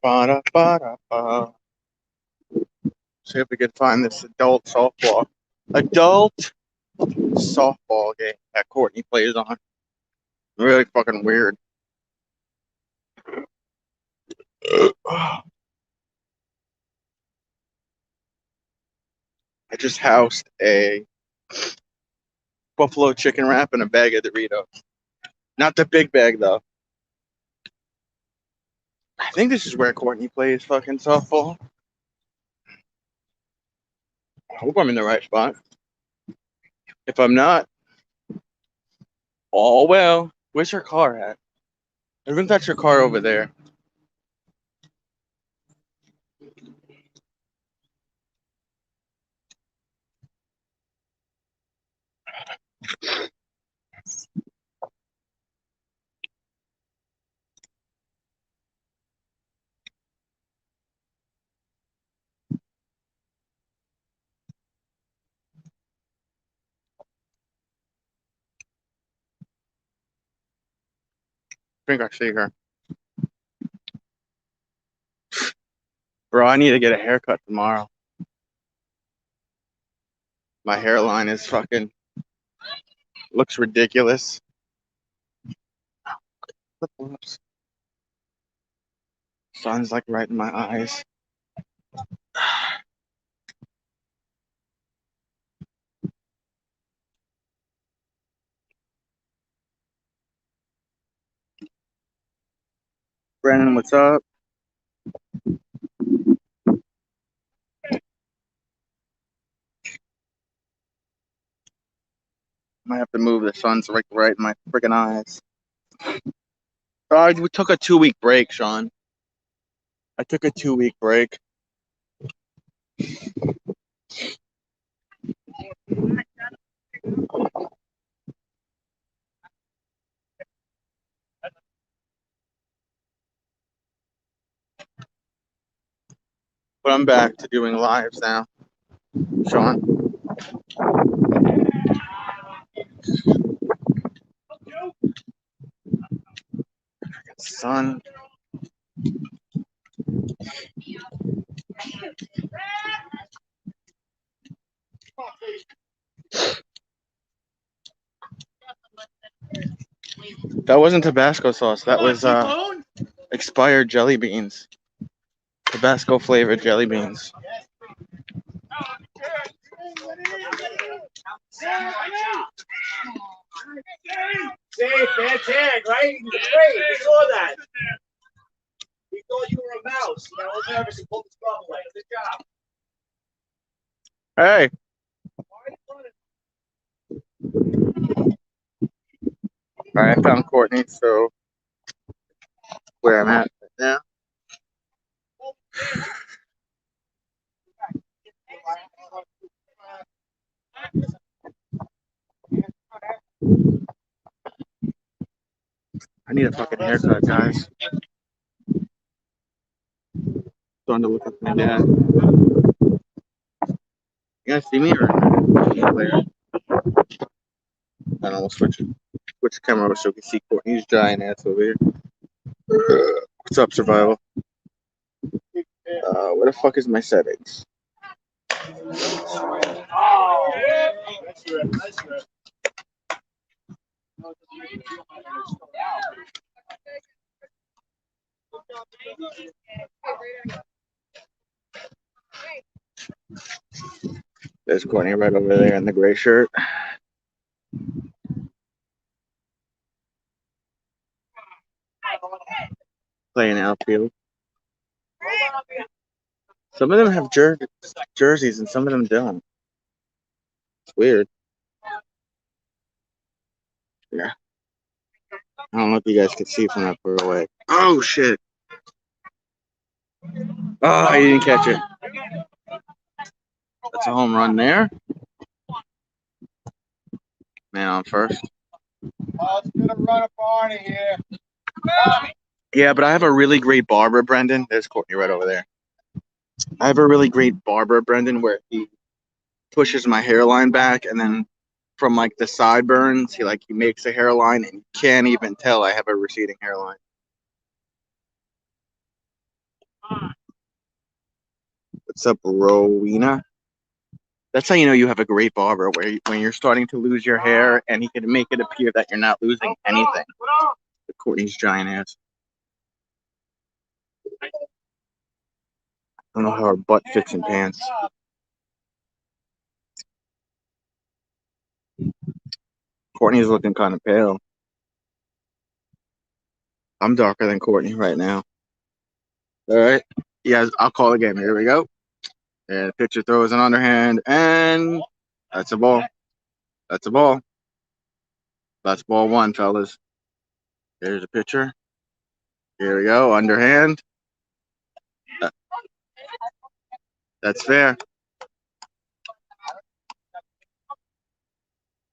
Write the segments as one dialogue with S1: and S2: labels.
S1: Ba-da-ba-da-ba. See if we can find this adult softball game that Courtney plays on. Really fucking weird. I just housed a buffalo chicken wrap and a bag of Doritos. Not the big bag though. I think this is where Courtney plays fucking softball. I hope I'm in the right spot. If I'm not, oh well. Where's your car at? I think that's your car over there. I think I see her. Bro, I need to get a haircut tomorrow. My hairline is fucking looks ridiculous. Sun's like right in my eyes. Brandon, what's up? Might have to move the sun's like right in my freaking eyes. We took a 2 week break, Sean. I took a 2 week break. But I'm back to doing lives now, Sean. Sun. That wasn't Tabasco sauce. That was expired jelly beans. Tabasco flavored jelly beans.
S2: Safe, bad tag, right? He was great. We saw that. We thought you were a mouse. I was nervous and pulled the glove away. Good job.
S1: Hey. All right, I found Courtney, so where I'm at right now. I need a fucking haircut, guys. Starting to look up my dad. You guys see me or later? I don't know. We'll switch the camera over so we can see Courtney's giant ass over here. What's up, survival? Where the fuck is my settings?
S2: Oh, that's good. That's good.
S1: There's Courtney right over there in the gray shirt. Playing outfield. Some of them have jerseys and some of them don't. It's weird. Yeah. I don't know if you guys can see from that far away. Oh, shit. Oh, I didn't catch it. That's a home run there. Man on first.
S2: Oh, it's going to run a Barney here.
S1: Yeah, but I have a really great barber, Brendan. There's Courtney right over there. I have a really great barber, Brendan, where he pushes my hairline back, and then from like the sideburns, he makes a hairline, and you can't even tell I have a receding hairline. What's up, Rowena? That's how you know you have a great barber, when you're starting to lose your hair and he can make it appear that you're not losing anything. Courtney's giant ass. I don't know how her butt fits in pants. Courtney's looking kind of pale. I'm darker than Courtney right now. All right. Yeah, I'll call the game. Here we go. And the pitcher throws an underhand, and that's a ball. That's a ball. That's ball one, fellas. Here's the pitcher. Here we go. Underhand. That's fair.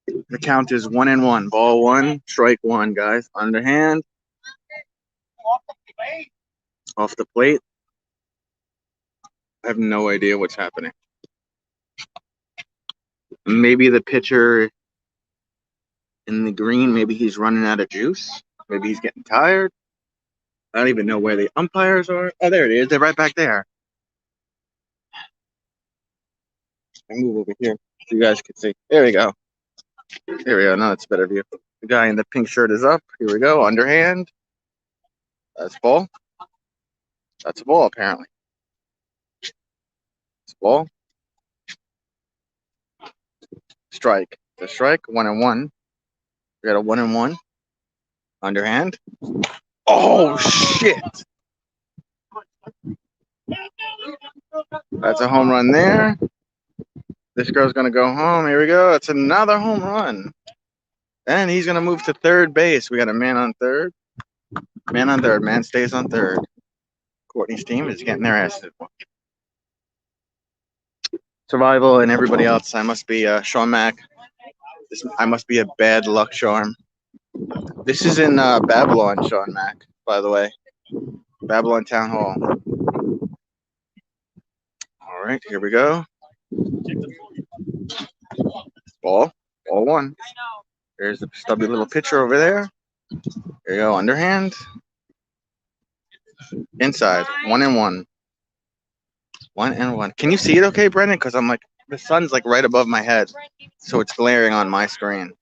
S1: The count is 1-1. Ball one, strike one, guys. Underhand. Off the plate. I have no idea what's happening. Maybe the pitcher in the green, maybe he's running out of juice. Maybe he's getting tired. I don't even know where the umpires are. Oh, there it is. They're right back there. I move over here so you guys can see. There we go. Here we go. Now it's a better view. The guy in the pink shirt is up. Here we go. Underhand. That's ball. That's a ball, apparently. It's ball. Strike. The strike. 1-1. We got a 1-1. Underhand. Oh, shit. That's a home run there. This girl's going to go home. Here we go. It's another home run. And he's going to move to third base. We got a man on third. Man on third. Man stays on third. Courtney's team is getting their ass to Survival and everybody else. I must be Sean Mack. I must be a bad luck charm. This is in Babylon, Sean Mack, by the way. Babylon Town Hall. All right, here we go. Ball one. There's the stubby little pitcher over there. There you go, underhand. Inside, 1-1. 1-1. Can you see it okay, Brendan? Because I'm like, the sun's like right above my head, so it's glaring on my screen.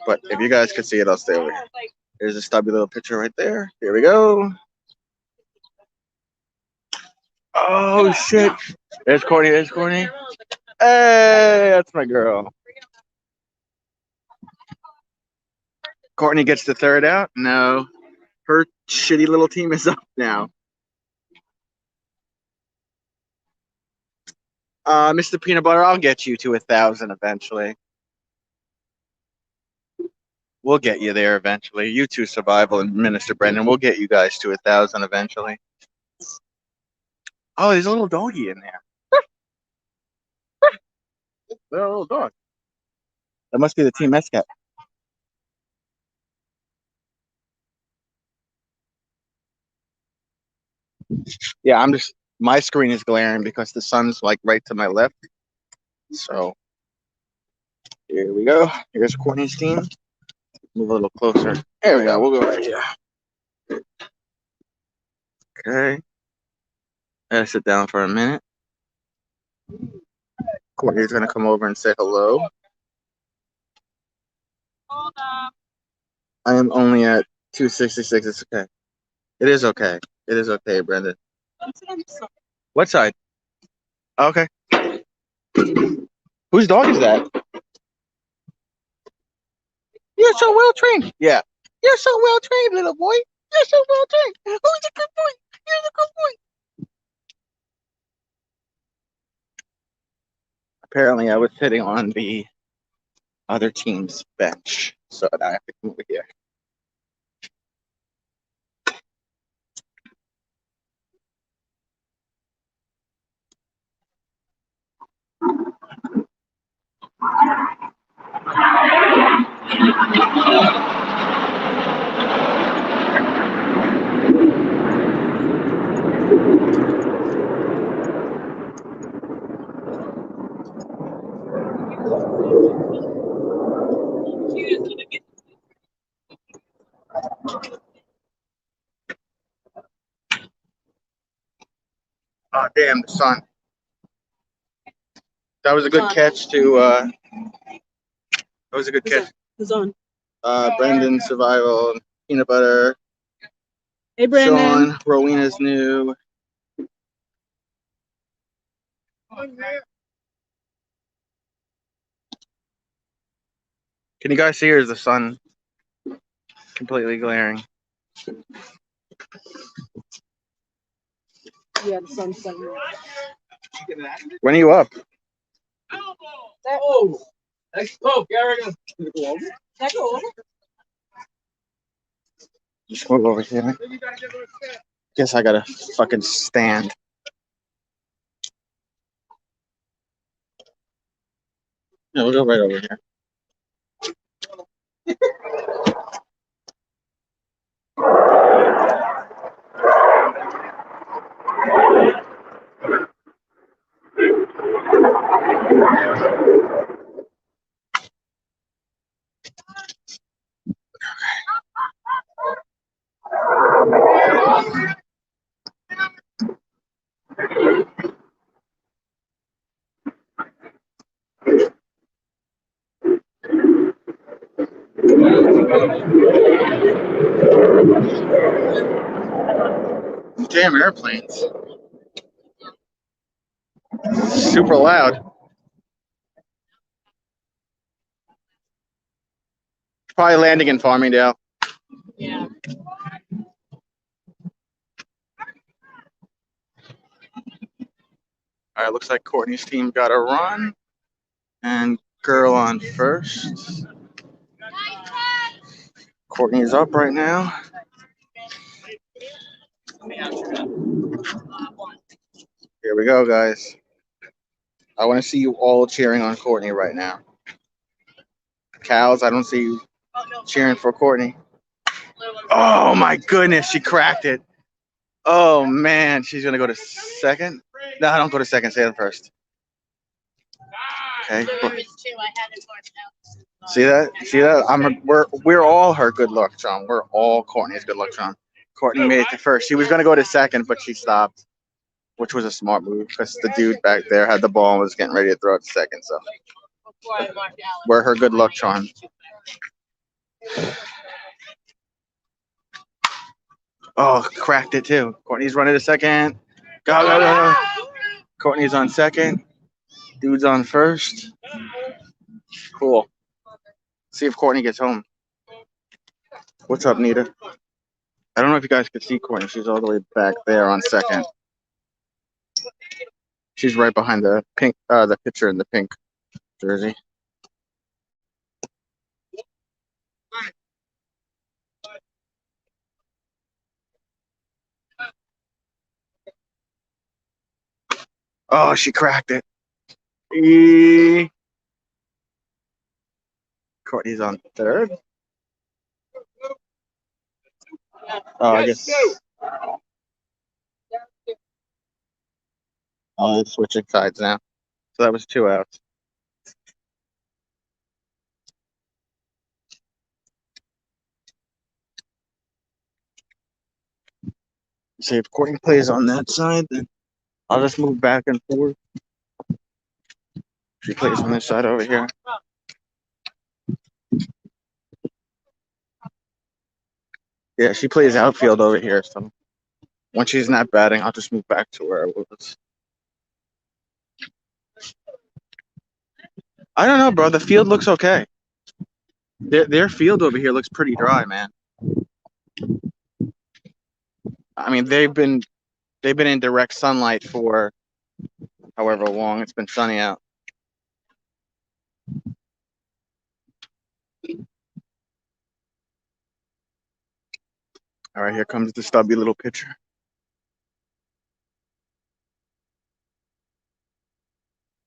S1: But if you guys could see it, I'll stay over here. There's a stubby little pitcher right there. Here we go. Oh, shit. There's Courtney. There's Courtney. Hey, that's my girl. Courtney gets the third out. No. Her shitty little team is up now. Mr. Peanut Butter, I'll get you to 1,000 eventually. We'll get you there eventually. You two, Survival and Minister Brendan, we'll get you guys to 1,000 eventually. Oh, there's a little doggy in there. There's a little dog. That must be the Team mascot. Yeah, my screen is glaring because the sun's like right to my left. So here we go. Here's Courtney's team. Move a little closer. There we go. We'll go right here. Okay. Gotta sit down for a minute. Courtney's gonna come over and say hello. Hold up. I am only at 266. It's okay. It is okay. It is okay, Brendan. What side? Okay. Whose dog is that? You're so well trained. Yeah. You're so well trained, little boy. You're so well trained. Who's a good boy? You're a good boy. Apparently, I was sitting on the other team's bench, so now I have to come over here. Oh, damn, the sun. That was a good catch to. That was a good catch.
S3: Who's on?
S1: Brendan, Survival, Peanut Butter,
S3: Hey, Brandon.
S1: Sean, Rowena's new. Can you guys see, or is the sun completely glaring?
S3: Yeah, the sun's setting.
S1: When are you up?
S2: Oh, nice poke, Gary.
S1: Just move over here. Guess I gotta fucking stand. No, we'll go right over here. Damn airplanes. Super loud. Probably landing in Farmingdale.
S3: Yeah.
S1: All right, looks like Courtney's team got a run. And girl on first. Courtney's up right now. Here we go, guys. I want to see you all cheering on Courtney right now. Cows, I don't see you cheering for Courtney. Oh my goodness, she cracked it. Oh man, she's gonna go to second. No, I don't go to second. Say it first. Okay. See that? See that? We're all her good luck charm. We're all Courtney's good luck charm. Courtney made it to first. She was gonna go to second, but she stopped, which was a smart move because the dude back there had the ball and was getting ready to throw it to second. So we're her good luck charm. Oh, cracked it too. Courtney's running to second. Go, go, go. Courtney's on second. Dude's on first. Cool. See if Courtney gets home. What's up, Nita? I don't know if you guys can see Courtney. She's all the way back there on second. She's right behind the pink, the pitcher in the pink jersey. Oh, she cracked it. Courtney's on third. Oh, I guess. Oh, they're switching sides now. So that was 2 outs. See if Courtney plays on that side, then I'll just move back and forth. She plays on this side over here. Yeah, she plays outfield over here. So when she's not batting, I'll just move back to where I was. I don't know, bro. The field looks okay. Their field over here looks pretty dry, man. I mean, they've been in direct sunlight for however long it's been sunny out. All right, here comes the stubby little pitcher.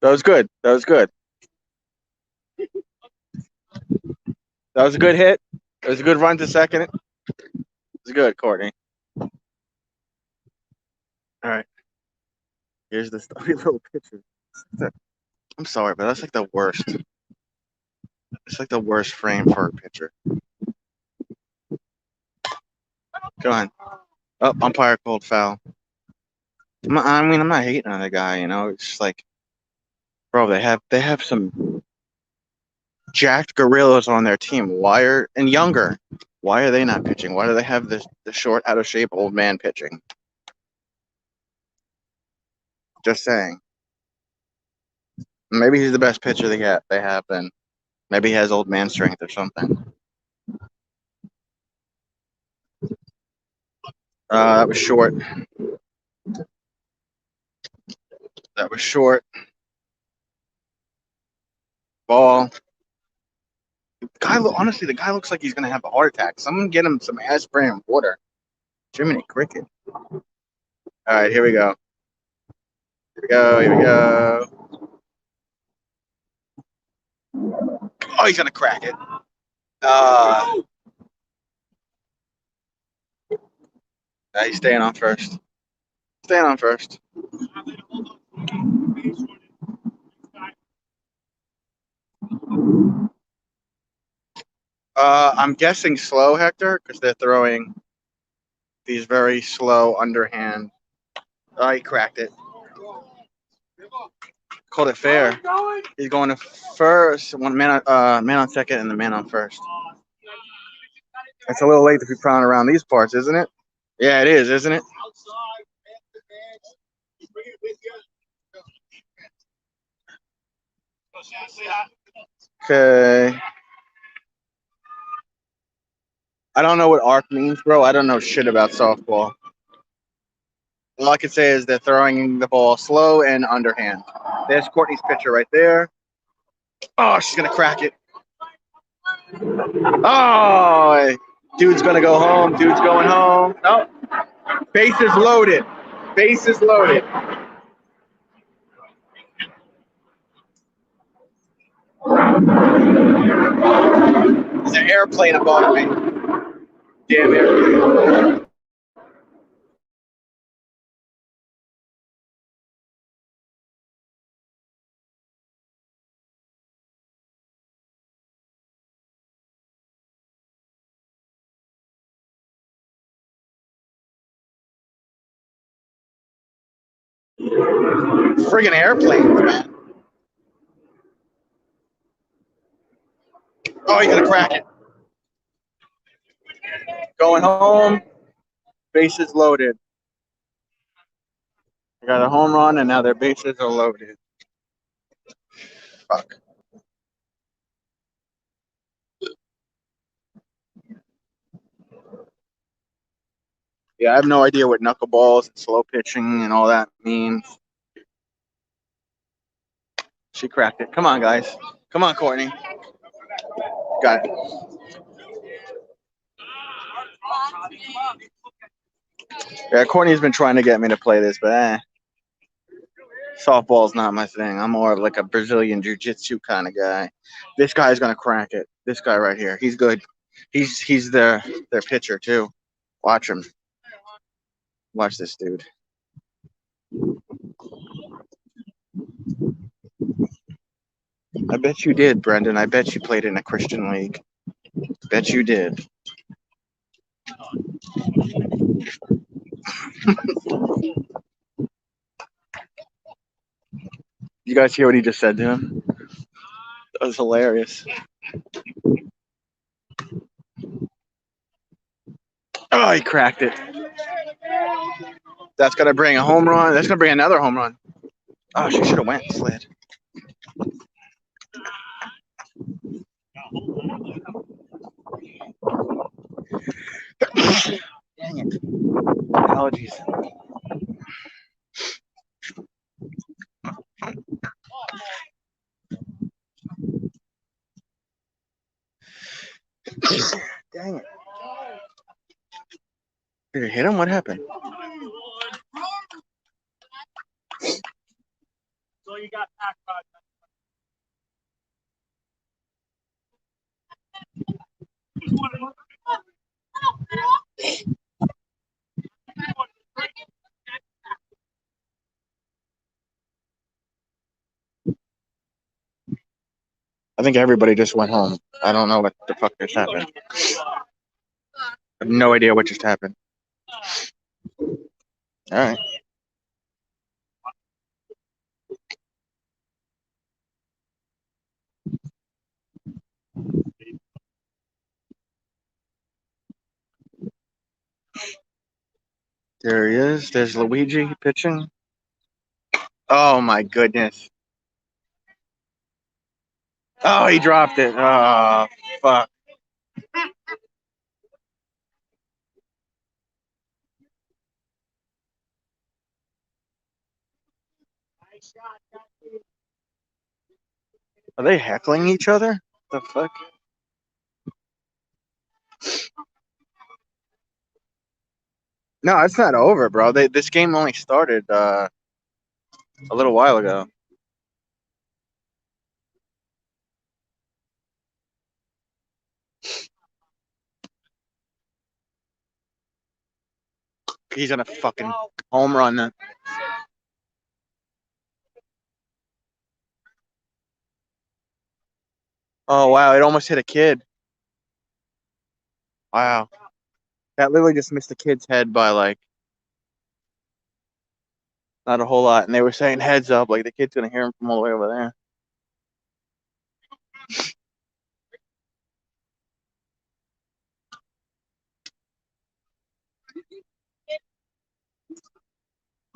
S1: That was good. That was good. That was a good hit. It was a good run to second. It was good, Courtney. All right. Here's the stubby little pitcher. I'm sorry, but that's like the worst. It's like the worst frame for a pitcher. Go on. Oh, umpire called foul. I mean, I'm not hating on the guy, you know. It's just like Bro, they have some jacked gorillas on their team. And younger? Why are they not pitching? Why do they have the short, out of shape old man pitching? Just saying. Maybe he's the best pitcher they have. Then maybe he has old man strength or something. That was short. That was short. Ball. Honestly, the guy looks like he's gonna have a heart attack. Someone get him some aspirin and water. Jiminy Cricket. All right, here we go. Here we go. Here we go. Oh, he's gonna crack it. He's staying on first. Staying on first. I'm guessing slow, Hector, because they're throwing these very slow underhand. Oh, he cracked it. Called it fair. He's going to first. One man on second, and the man on first. It's a little late to be prowling around these parts, isn't it? Yeah, it is, isn't it? Okay. I don't know what arc means, bro. I don't know shit about softball. All I can say is they're throwing the ball slow and underhand. There's Courtney's pitcher right there. Oh, she's gonna crack it. Oh, dude's gonna go home. Dude's going home. No, bases loaded. Bases loaded. There's an airplane above me. Damn airplane. Friggin' airplanes, man. Oh, he's gonna crack it. Going home. Bases loaded. They got a home run, and now their bases are loaded. Fuck. Yeah, I have no idea what knuckleballs and slow pitching and all that means. She cracked it. Come on, guys. Come on, Courtney. Got it. Yeah, Courtney's been trying to get me to play this, but softball's not my thing. I'm more of like a Brazilian jiu-jitsu kind of guy. This guy's gonna crack it. This guy right here. He's good. He's their pitcher too. Watch him. Watch this dude. I bet you did, Brendan. I bet you played in a Christian league. Bet you did. You guys hear what he just said to him? That was hilarious. Oh, he cracked it. That's gonna bring a home run. That's gonna bring another home run. Oh, she should have went slid. Dang it. Apologies. Dang it. Did it hit him? What happened?
S2: So you got packed by
S1: I think everybody just went home. I don't know what the fuck just happened. I have no idea what just happened. All right. There he is. There's Luigi pitching. Oh my goodness. Oh, he dropped it. Oh, fuck. Are they heckling each other? The fuck? No, it's not over, bro. This game only started a little while ago. He's gonna fucking home run then. Oh wow, it almost hit a kid. Wow. That literally just missed the kid's head by like not a whole lot. And they were saying heads up, like the kid's gonna hear him from all the way over there.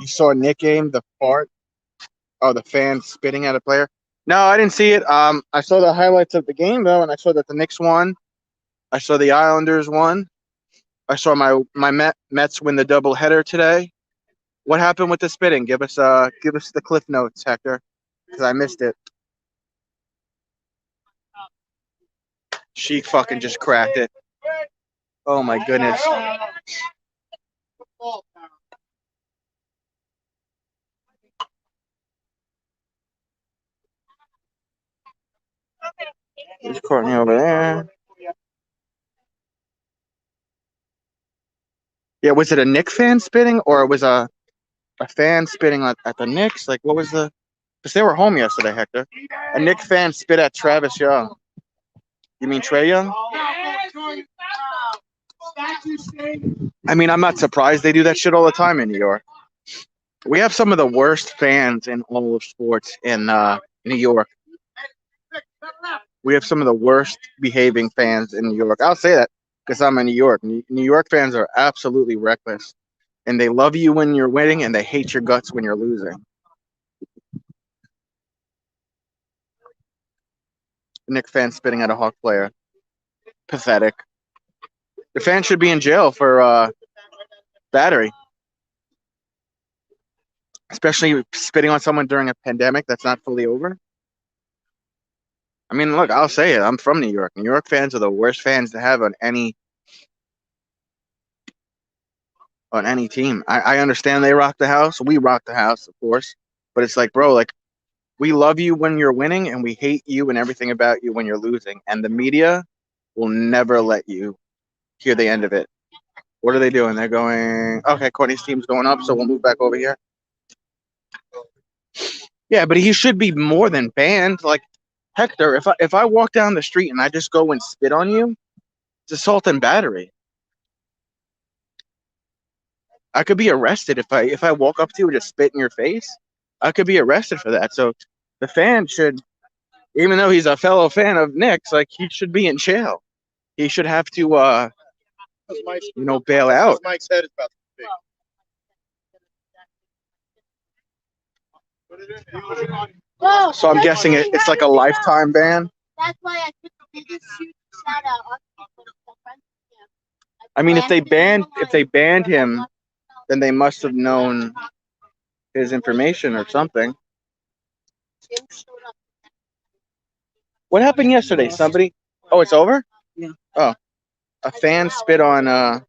S1: You saw Nick aim the fart. Oh, the fan spitting at a player. No, I didn't see it. I saw the highlights of the game though, and I saw that the Knicks won. I saw the Islanders won. I saw my Mets win the doubleheader today. What happened with the spitting? Give us the cliff notes, Hector, because I missed it. She fucking just cracked it. Oh my goodness. There's Courtney over there. Yeah, was it a Knick fan spitting or was a fan spitting at the Knicks? Like, what was the? Because they were home yesterday, Hector. A Knick fan spit at Travis Young. You mean Trae Young? I mean, I'm not surprised they do that shit all the time in New York. We have some of the worst fans in all of sports in New York. We have some of the worst behaving fans in New York. I'll say that because I'm in New York. New York fans are absolutely reckless. And they love you when you're winning, and they hate your guts when you're losing. Knick fan spitting at a Hawk player. Pathetic. The fan should be in jail for battery. Especially spitting on someone during a pandemic that's not fully over. I mean, look, I'll say it. I'm from New York. New York fans are the worst fans to have on any team. I understand they rock the house. We rock the house, of course. But it's like, bro, like, we love you when you're winning, and we hate you and everything about you when you're losing. And the media will never let you hear the end of it. What are they doing? They're going, okay, Courtney's team's going up, so we'll move back over here. Yeah, but he should be more than banned. Like, Hector, if I walk down the street and I just go and spit on you, it's assault and battery. I could be arrested if I walk up to you and just spit in your face. I could be arrested for that. So the fan should, even though he's a fellow fan of Knicks, like he should be in jail. He should have to, bail out.
S2: Mike's head is about
S1: So I'm guessing it's like a lifetime ban.
S4: That's why I took the biggest shoot shout out.
S1: I mean, if they banned him, then they must have known his information or something. What happened yesterday? Somebody? Oh, it's over?
S3: Yeah.
S1: Oh, a fan spit on a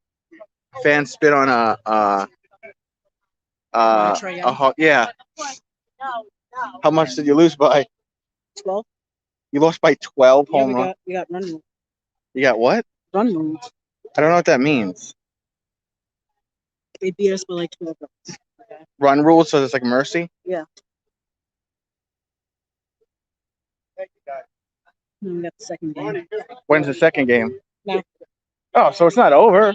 S1: Hawk. Yeah. How much did you lose by?
S3: 12.
S1: You lost by 12
S3: Yeah,
S1: home runs.
S3: we got run rules.
S1: You got what?
S3: Run rules.
S1: I don't know what that means.
S3: They beat us by like 12 runs. Okay.
S1: Run rules, so it's like mercy.
S3: Yeah. And we got the second game.
S1: When's the second game?
S3: No.
S1: Oh, so it's not over.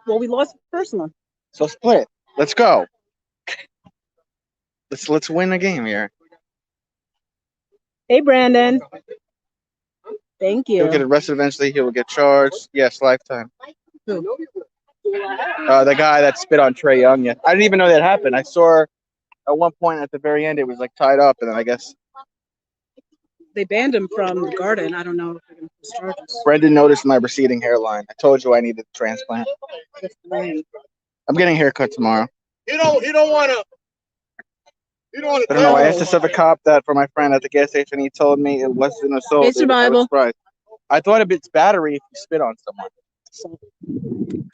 S3: Well, we lost the first one.
S1: So split. Let's go. Let's win the game here.
S3: Hey, Brandon. Thank you.
S1: He'll get arrested eventually. He will get charged. Yes, lifetime.
S3: Who? cool. I have.
S1: The guy that spit on Trey Young. Yeah, I didn't even know that happened. I saw at one point at the very end it was like tied up, and then I guess
S3: They banned him from the Garden. I don't know if they're going to press charges.
S1: Brendan noticed my receding hairline. I told you I needed a transplant.
S3: That's lame.
S1: I'm getting a haircut tomorrow.
S2: You don't want to. You don't want
S1: I don't know. I asked this other cop that for my friend at the gas station. He told me it wasn't assault.
S3: Hey, Survival.
S1: I was surprised. I thought it's battery if you spit on someone.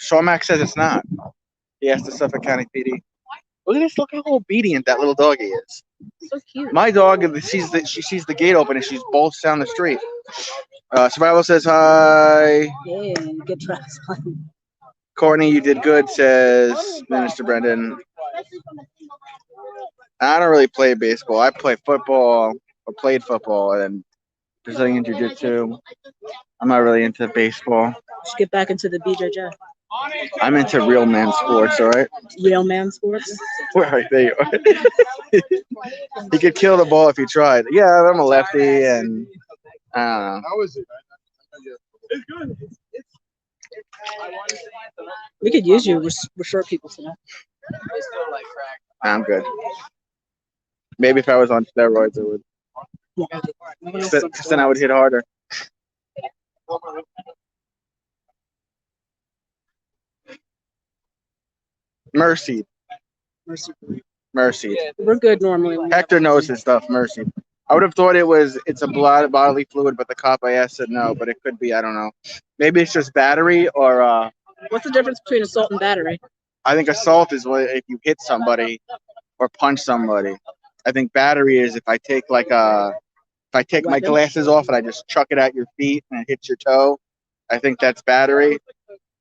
S1: Shawmax says it's not. He asked the Suffolk County PD. Look at this! Look how obedient that little doggy is.
S3: So cute.
S1: My dog, she sees the gate open and she's bolts down the street. Survival says hi.
S3: Yeah, good transplant.
S1: Courtney, you did good, says Minister Brendan. I don't really play baseball. I play football or played football and Brazilian Jiu-Jitsu. I'm not really into baseball.
S3: Should get back into the BJJ.
S1: I'm into real man sports, all right?
S3: Real man sports.
S1: Right, there you are. You could kill the ball if you tried. Yeah, I'm a lefty, and I don't know.
S2: How is it? It's good.
S3: We could use you. We're short people tonight.
S1: I'm good. Maybe if I was on steroids, it would.
S3: Yeah.
S1: Because then I would hit harder. Mercy. Mercy.
S3: We're good normally.
S1: Hector knows his stuff. Mercy. I would have thought it's a bodily fluid, but the cop I asked said no, but it could be. I don't know. Maybe it's just battery or.
S3: What's the difference between assault and battery?
S1: I think assault is if you hit somebody or punch somebody. I think battery is if I take my glasses off and I just chuck it at your feet and it hits your toe. I think that's battery.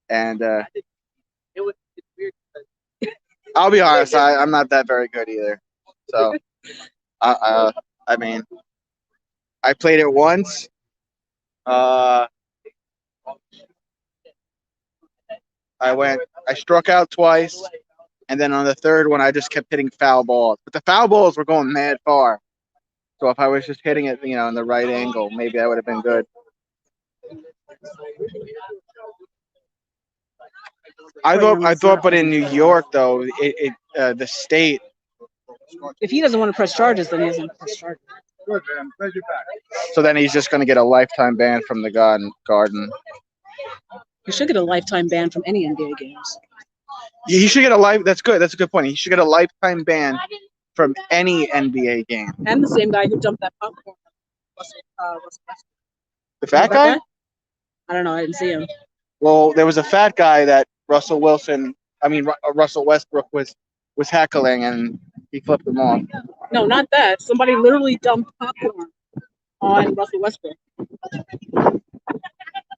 S1: And I'll be honest, I'm not that very good either. So, I mean, I played it once. I struck out twice, and then on the third one, I just kept hitting foul balls. But the foul balls were going mad far. So if I was just hitting it, in the right angle, maybe I would have been good. I thought, but in New York though, the state.
S3: If he doesn't want to press charges, then he doesn't press charges.
S1: So then he's just going to get a lifetime ban from the Garden.
S3: He should get a lifetime ban from any NBA games.
S1: He should get That's good. That's a good point. He should get a lifetime ban from any NBA game.
S3: And the same guy who dumped that popcorn.
S1: The fat guy?
S3: I don't know. I didn't see him.
S1: Well, there was a fat guy that Russell Westbrook was heckling, and he flipped him off.
S3: No, not that. Somebody literally dumped popcorn on Russell Westbrook.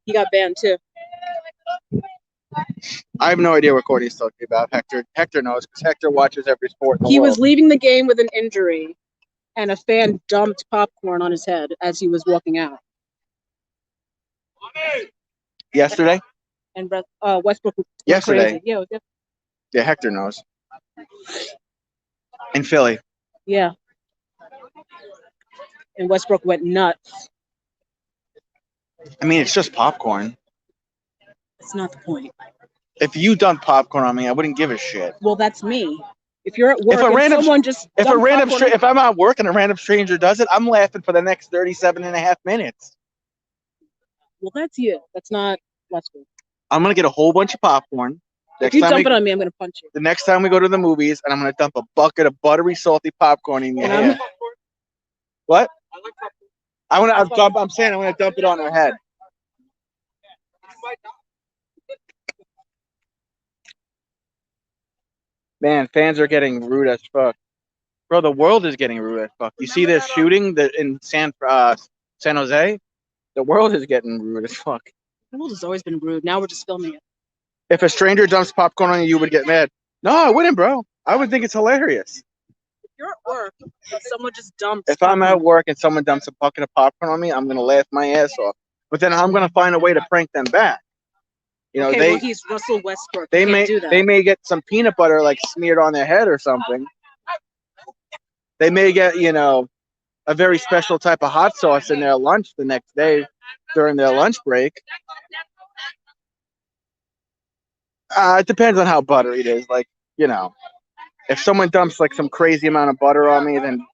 S3: He got banned too.
S1: I have no idea what Courtney's talking about. Hector knows because Hector watches every sport in the
S3: He
S1: world.
S3: was leaving the game with an injury, and a fan dumped popcorn on his head as he was walking out.
S1: Yesterday?
S3: And Westbrook was
S1: Yesterday.
S3: crazy. Yeah, it was yesterday.
S1: Yeah, Hector knows. In Philly.
S3: Yeah. And Westbrook went nuts.
S1: I mean, it's just popcorn.
S3: That's not the point.
S1: If you dumped popcorn on me, I wouldn't give a shit.
S3: Well, that's me. If you're at work,
S1: if I'm at work and a random stranger does it, I'm laughing for the next 37 and a half minutes.
S3: Well, that's you. That's not Westbrook.
S1: I'm going to get a whole bunch of popcorn.
S3: If you dump it on me, I'm going to punch you.
S1: The next time we go to the movies, and I'm going to dump a bucket of buttery, salty popcorn in your head. What? I'm saying I'm going to dump it on her head. Man, fans are getting rude as fuck. Bro, the world is getting rude as fuck. You see this shooting in San Jose? The world is getting rude as fuck.
S3: The world has always been rude. Now we're just filming it.
S1: If a stranger dumps popcorn on you, you would get mad. No, I wouldn't, bro. I would think it's hilarious.
S3: If you're at work and someone just dumps
S1: If I'm at work and someone dumps a bucket of popcorn on me, I'm going to laugh my ass off. But then I'm going to find a way to prank them back.
S3: Well, he's Russell Westbrook.
S1: They
S3: they
S1: may get some peanut butter smeared on their head or something. They may get, a very special type of hot sauce in their lunch the next day during their lunch break. It depends on how buttery it is. Like, you know, if someone dumps like some crazy amount of butter on me, then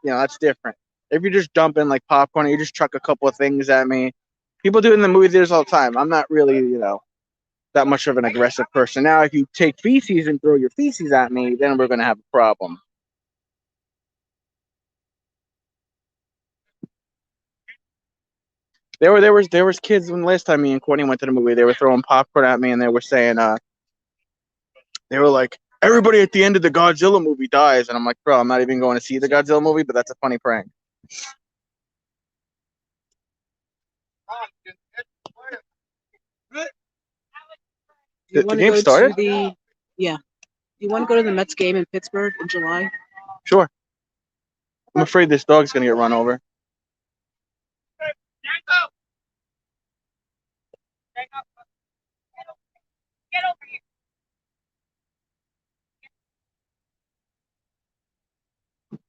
S1: that's different. If you're just dumping like popcorn, or you just chuck a couple of things at me. People do it in the movie theaters all the time. I'm not really, that much of an aggressive person. Now, if you take feces and throw your feces at me, then we're gonna have a problem. There was kids when last time me and Courtney went to the movie. They were throwing popcorn at me and they were saying, they were like, everybody at the end of the Godzilla movie dies, and I'm like, bro, I'm not even going to see the Godzilla movie, but that's a funny prank.
S3: You
S1: The
S3: want to
S1: game
S3: go
S1: started?
S3: to yeah. You want to go to the Mets game in Pittsburgh in July?
S1: Sure. I'm afraid this dog's gonna get run over.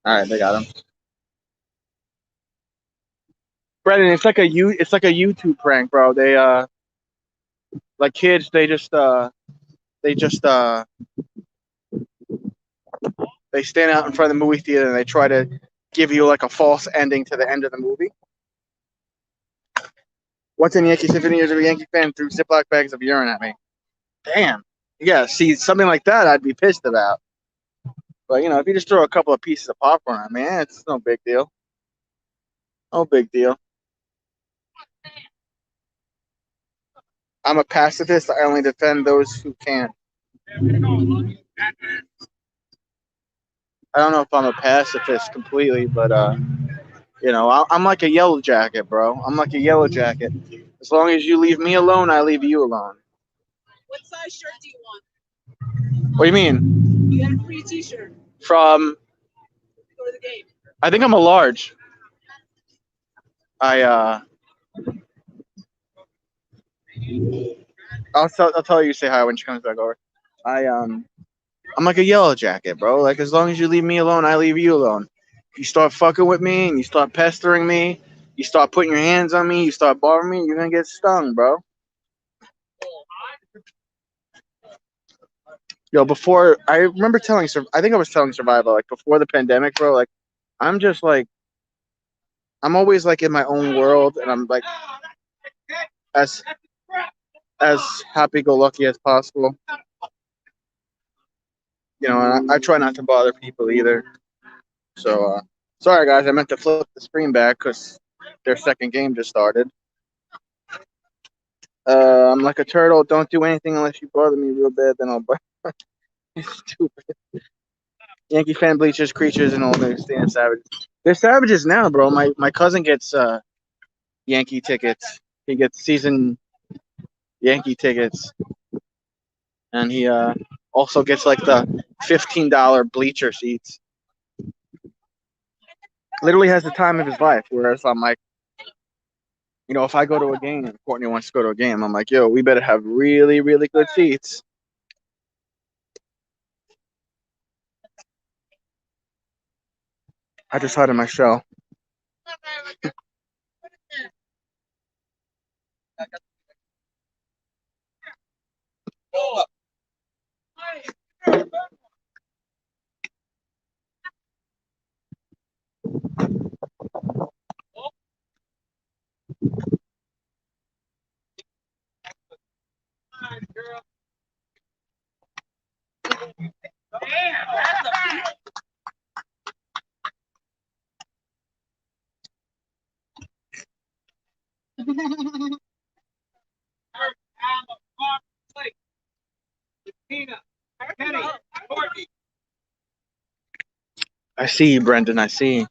S1: All right, they got him. Brendan, it's like a YouTube prank, bro. They like kids, they just they stand out in front of the movie theater and they try to give you like a false ending to the end of the movie. Once in Yankee 15 years of a Yankee fan threw Ziploc bags of urine at me. Damn. Yeah, see, something like that I'd be pissed about. But if you just throw a couple of pieces of popcorn at me, it's no big deal. No big deal. I'm a pacifist. I only defend those who can. I don't know if I'm a pacifist completely, but I'm like a yellow jacket, bro. I'm like a yellow jacket. As long as you leave me alone, I leave you alone.
S3: What size shirt do you want?
S1: What do you mean?
S3: You got a free T-shirt.
S1: From?
S3: Go to the game.
S1: I think I'm a large. I'll tell you say hi when she comes back over. I'm like a yellow jacket, bro. Like, as long as you leave me alone, I leave you alone. If you start fucking with me and you start pestering me, you start putting your hands on me, you start bothering me, you're gonna get stung, bro. Yo, before I remember I think I was telling Survival, like before the pandemic, bro. Like, I'm just like, I'm always like in my own world, and I'm like as happy-go-lucky as possible. And I try not to bother people either. So, sorry guys, I meant to flip the screen back because their second game just started. I'm like a turtle. Don't do anything unless you bother me real bad. Then I'll bite. Stupid. Yankee fan bleachers, creatures, and all their stand savages. They're savages now, bro. My cousin gets Yankee tickets. He gets season Yankee tickets, and he also gets like the $15 bleacher seats. Literally has the time of his life. Whereas I'm like, if I go to a game and Courtney wants to go to a game, I'm like, yo, we better have really, really good seats. I just had in my shell. I see you, Brendan. I see.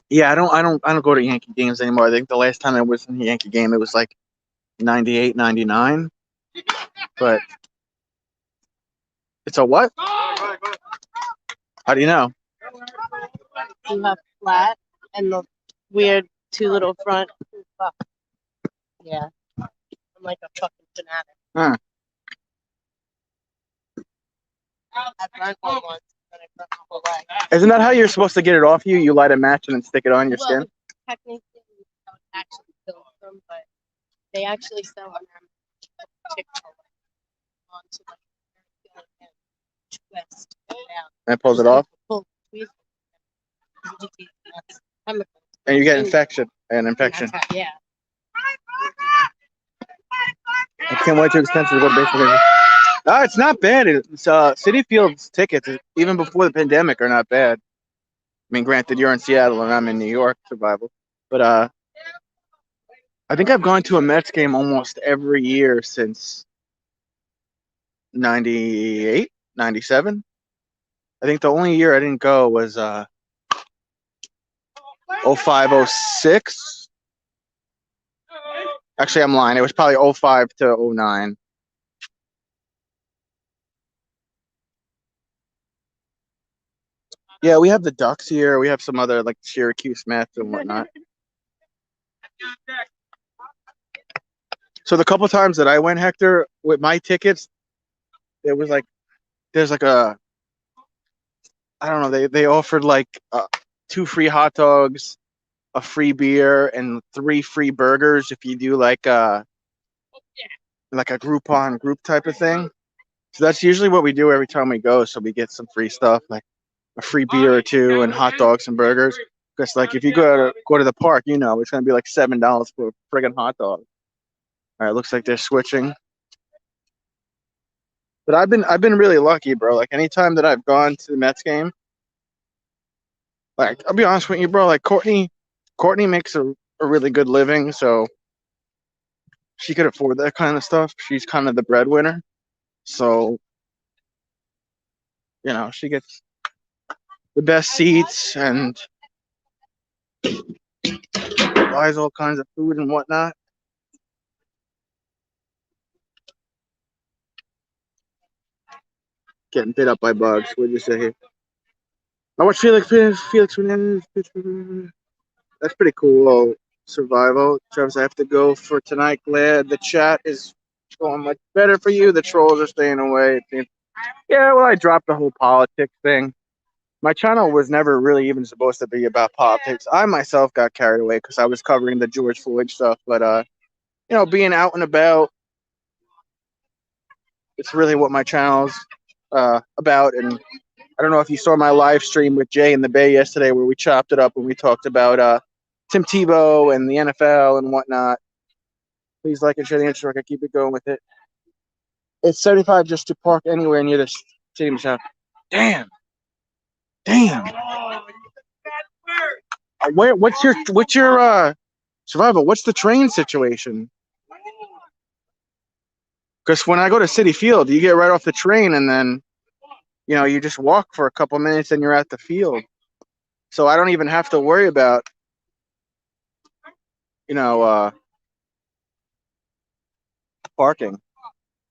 S1: Yeah, I don't go to Yankee games anymore. I think the last time I was in a Yankee game, it was like 98, 99. But it's a what? How do you know?
S4: You have flat and the weird two little front. Yeah. I'm like a fucking fanatic.
S1: Huh.
S4: I burned one once, and I burned the whole leg.
S1: Isn't that how you're supposed to get it off you? You light a match and then stick it on your skin?
S4: Technically, I would actually kill them, but They actually sell on TikTok onto like twist and
S1: And pulls it off,
S4: pull tweeze. That's chemicals.
S1: and you get
S4: And
S1: infection.
S4: that's how- yeah.
S1: I can't wait too expensive to go to baseball games. It's not bad. It's City Field's tickets, even before the pandemic, are not bad. I mean, granted, you're in Seattle and I'm in New York, survival. But I think I've gone to a Mets game almost every year since 98, 97. I think the only year I didn't go was 05, 06. Actually, I'm lying. It was probably 05 to 09. Yeah, we have the Ducks here. We have some other like Syracuse Mets and whatnot. So the couple times that I went, Hector, with my tickets, it was like there's like I don't know, they offered like 2 free hot dogs, a free beer, and 3 free burgers if you do like a Groupon group type of thing. So that's usually what we do every time we go. So we get some free stuff like a free beer or 2 and hot dogs and burgers. Because like if you go to the park, you know it's gonna be like $7 for a friggin' hot dog. All right, looks like they're switching. But I've been really lucky, bro. Like anytime that I've gone to the Mets game, like I'll be honest with you, bro. Like Courtney makes a really good living, so she could afford that kind of stuff. She's kind of the breadwinner, so you know she gets the best seats and buys all kinds of food and whatnot. Getting bit up by bugs. What'd you say here? I watched Felix Fernandez. That's pretty cool. Survival. Travis, I have to go for tonight. Glad the chat is going much better for you. The trolls are staying away. Yeah, well, I dropped the whole politics thing. My channel was never really even supposed to be about politics. I myself got carried away because I was covering the George Floyd stuff. But, you know, being out and about, it's really what my channel's about. And I don't know if you saw my live stream with Jay in the Bay yesterday where we chopped it up and we talked about Tim Tebow and the NFL and whatnot. Please like and share the intro. I can keep it going with it. It's 75 just to park anywhere near the stadium shop. Damn. What's your survival? What's the train situation? Because when I go to Citi Field, you get right off the train and then you know you just walk for a couple minutes and you're at the field. So I don't even have to worry about parking.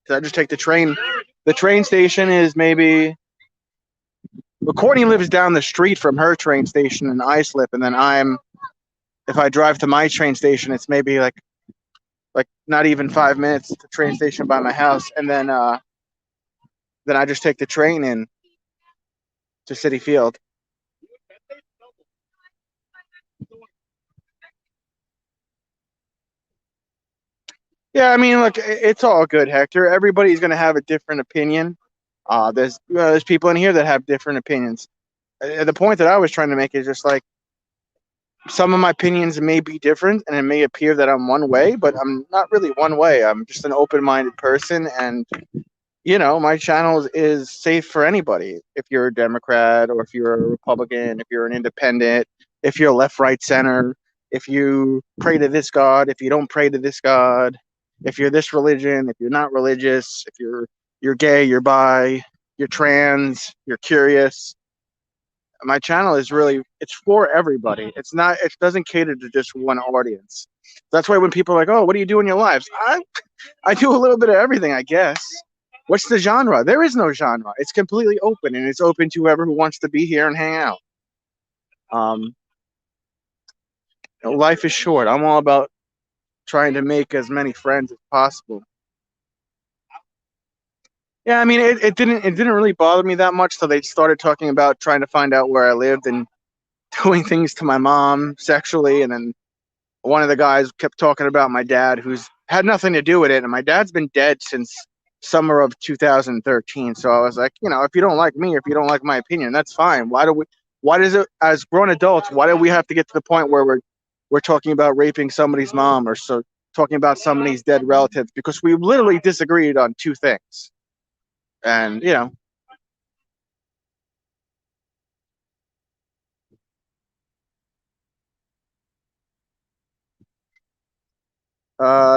S1: So I just take the train. The train station is maybe. Well, Courtney lives down the street from her train station in Islip, and then if I drive to my train station, it's maybe like not even 5 minutes to the train station by my house, and then I just take the train in to Citi Field. Yeah, I mean, look, it's all good, Hector. Everybody's gonna have a different opinion. There's people in here that have different opinions. The point that I was trying to make is just like some of my opinions may be different, and it may appear that I'm one way, but I'm not really one way. I'm just an open-minded person, and you know, my channel is safe for anybody. If you're a Democrat or if you're a Republican, if you're an independent, if you're left, right, center, if you pray to this God, if you don't pray to this God, if you're this religion, if you're not religious, if you're gay, you're bi, you're trans, you're curious. My channel is it's for everybody. It doesn't cater to just one audience. That's why when people are like, oh, what do you do in your lives? I do a little bit of everything, I guess. What's the genre? There is no genre. It's completely open, and it's open to whoever who wants to be here and hang out. Life is short. I'm all about trying to make as many friends as possible. Yeah, I mean, it didn't really bother me that much till they started talking about trying to find out where I lived and doing things to my mom sexually, and then one of the guys kept talking about my dad, who's had nothing to do with it. And my dad's been dead since summer of 2013. So I was like, if you don't like me, if you don't like my opinion, that's fine. Why does it, as grown adults, why do we have to get to the point where we're talking about raping somebody's mom or so talking about somebody's dead relatives? Because we literally disagreed on two things. And,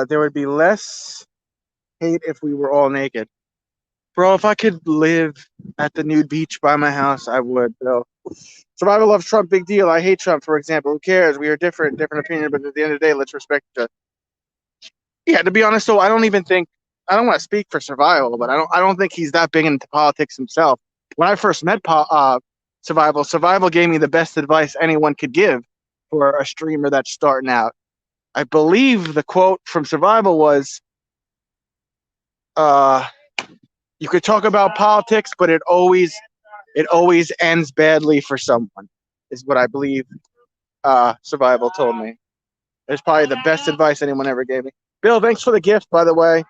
S1: there would be less hate if we were all naked. Bro, if I could live at the nude beach by my house, I would, bro. Survival loves Trump, big deal. I hate Trump, for example. Who cares? We are different opinion, but at the end of the day, let's respect each other. Yeah, to be honest, though, I don't want to speak for Survival, but I don't think he's that big into politics himself. When I first met Survival gave me the best advice anyone could give for a streamer that's starting out. I believe the quote from Survival was, you could talk about politics, but it always ends badly for someone, is what I believe Survival told me. It's probably the best advice anyone ever gave me. Bill, thanks for the gift, by the way.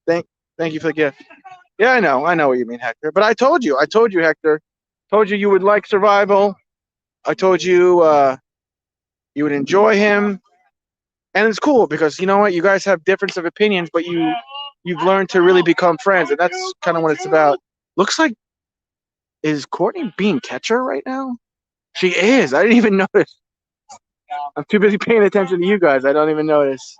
S1: Thank you for the gift. Yeah, I know what you mean, Hector. But I told you, Hector. Told you would like Survival. I told you you would enjoy him. And it's cool because you know what? You guys have difference of opinions, but you've learned to really become friends, and that's kind of what it's about. Looks like, is Courtney being catcher right now? She is. I didn't even notice. I'm too busy paying attention to you guys. I don't even notice.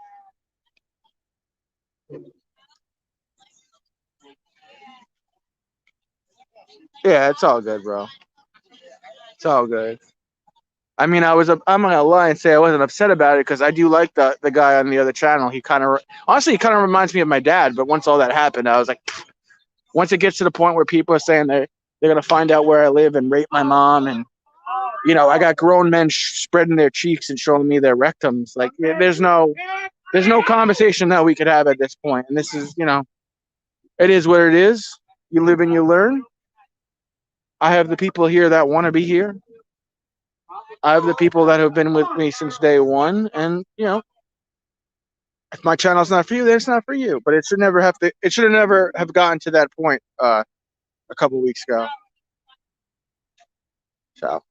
S1: Yeah, it's all good, bro. It's all good. I mean, I'm not gonna lie and say I wasn't upset about it because I do like the guy on the other channel. He kind of reminds me of my dad. But once all that happened, I was like, once it gets to the point where people are saying they're gonna find out where I live and rape my mom, and I got grown men spreading their cheeks and showing me their rectums. Like, there's no conversation that we could have at this point. And this is, it is what it is. You live and you learn. I have the people here that want to be here. I have the people that have been with me since day one, and if my channel's not for you, then it's not for you. But it should never have gotten to that point a couple weeks ago. So.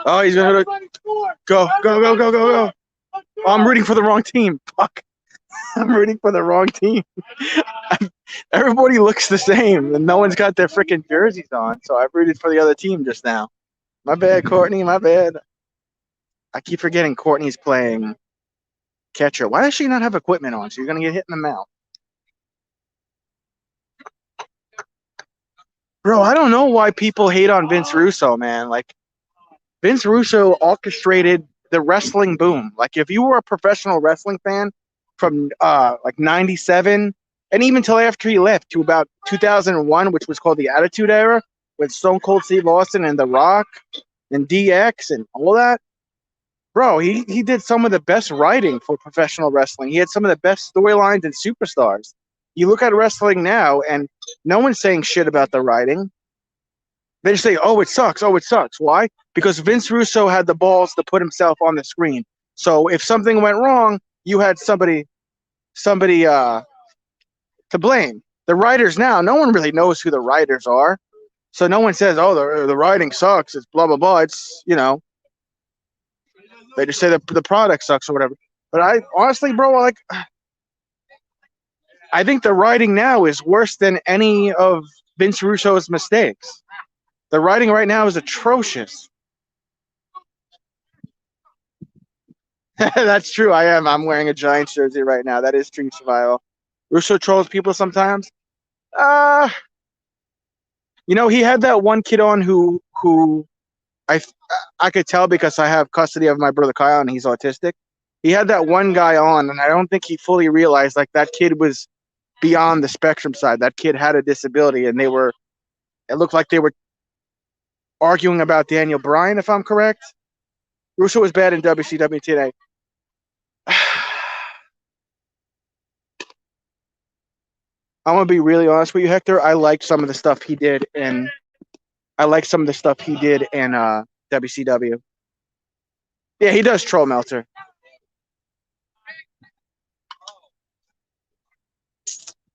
S1: Oh, he's gonna go. Oh, I'm rooting for the wrong team. Fuck. I'm rooting for the wrong team. Everybody looks the same, and no one's got their freaking jerseys on. So I rooted for the other team just now. My bad, Courtney. My bad. I keep forgetting Courtney's playing catcher. Why does she not have equipment on? She's gonna get hit in the mouth. Bro, I don't know why people hate on Vince Russo, man. Like, Vince Russo orchestrated the wrestling boom. Like, if you were a professional wrestling fan from like 97 and even till after he left to about 2001, which was called the Attitude Era, with Stone Cold Steve Austin and The Rock and DX and all that, bro, he did some of the best writing for professional wrestling. He had some of the best storylines and superstars. You look at wrestling now, and no one's saying shit about the writing. They just say, oh, it sucks. Oh, it sucks. Why? Because Vince Russo had the balls to put himself on the screen. So if something went wrong, you had somebody to blame. The writers now, no one really knows who the writers are. So no one says, oh, the writing sucks. It's blah, blah, blah. It's, they just say the product sucks or whatever. But I honestly, bro, like, I think the writing now is worse than any of Vince Russo's mistakes. The writing right now is atrocious. That's true. I'm wearing a Giants jersey right now. That is true, Survival. Russo trolls people sometimes. He had that one kid on who I could tell because I have custody of my brother Kyle and he's autistic. He had that one guy on, and I don't think he fully realized like that kid was beyond the spectrum side. That kid had a disability, and it looked like they were arguing about Daniel Bryan, if I'm correct. Russo was bad in WCW today. I'm gonna be really honest with you, Hector. I liked some of the stuff he did in WCW. Yeah, he does troll Meltzer.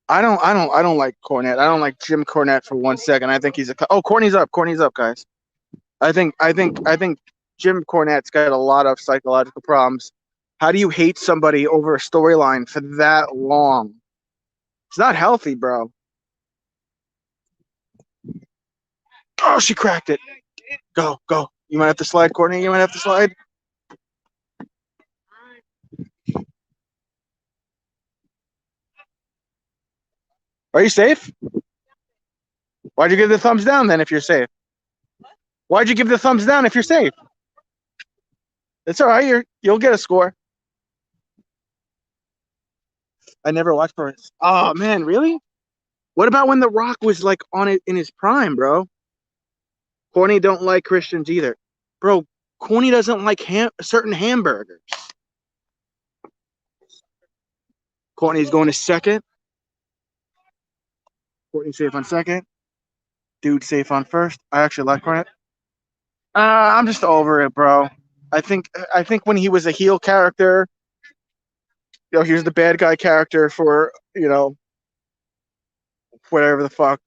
S1: I don't like Cornette. I don't like Jim Cornette for 1 second. I think he's Corny's up. Corny's up, guys. I think Jim Cornette's got a lot of psychological problems. How do you hate somebody over a storyline for that long? It's not healthy, bro. Oh, she cracked it. Go. You might have to slide, Courtney. You might have to slide. Are you safe? Why'd you give the thumbs down then if you're safe? Why'd you give the thumbs down if you're safe? It's all right. You'll get a score. I never watched for it. Oh man, really? What about when The Rock was like on it in his prime, bro? Corny don't like Christians either, bro. Corny doesn't like certain hamburgers. Courtney's going to second. Courtney safe on second. Dude safe on first. I actually like Cornette. I'm just over it, bro. I think when he was a heel character, here's the bad guy character for, whatever the fuck.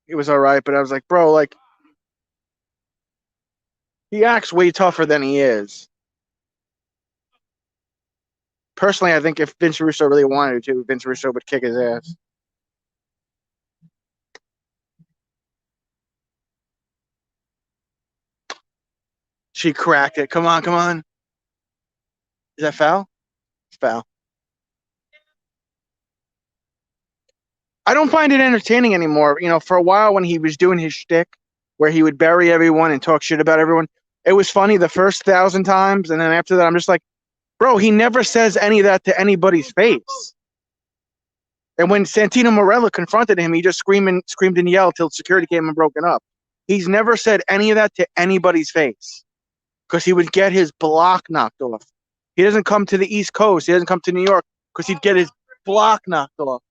S1: It was all right, but I was like, bro, like, he acts way tougher than he is. Personally, I think if Vince Russo really wanted to, Vince Russo would kick his ass. She cracked it. Come on. Is that foul? It's foul. I don't find it entertaining anymore. For a while when he was doing his shtick, where he would bury everyone and talk shit about everyone, it was funny the first 1,000 times, and then after that, I'm just like, bro, he never says any of that to anybody's face. And when Santino Marella confronted him, he just screamed and yelled till security came and broke it up. He's never said any of that to anybody's face because he would get his block knocked off. He doesn't come to the East Coast. He doesn't come to New York because he'd get his block knocked off.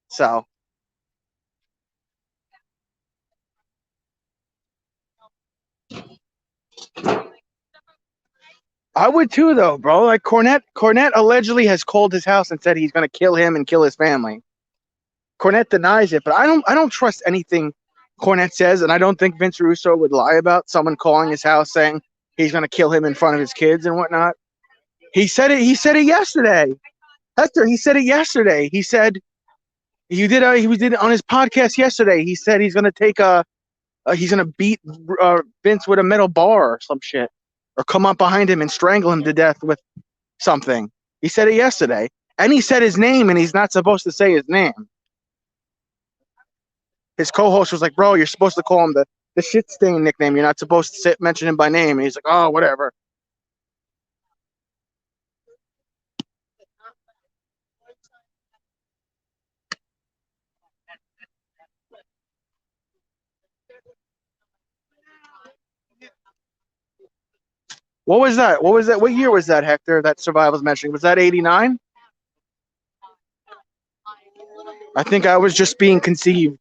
S1: So. I would too, though, bro. Like Cornette allegedly has called his house and said he's going to kill him and kill his family. Cornette denies it, but I don't trust anything Cornette says, and I don't think Vince Russo would lie about someone calling his house saying he's going to kill him in front of his kids and whatnot. He said it yesterday. Hector, he said it yesterday. He said he did it on his podcast yesterday. He said he's going to take he's going to beat Vince with a metal bar or some shit, or come up behind him and strangle him to death with something. He said it yesterday, and he said his name, and he's not supposed to say his name. His co-host was like, bro, you're supposed to call him the shit stain nickname. You're not supposed to mention him by name. And he's like, oh, whatever. What was that? What year was that, Hector, that Survival's mentioning? Was that 89? I think I was just being conceived.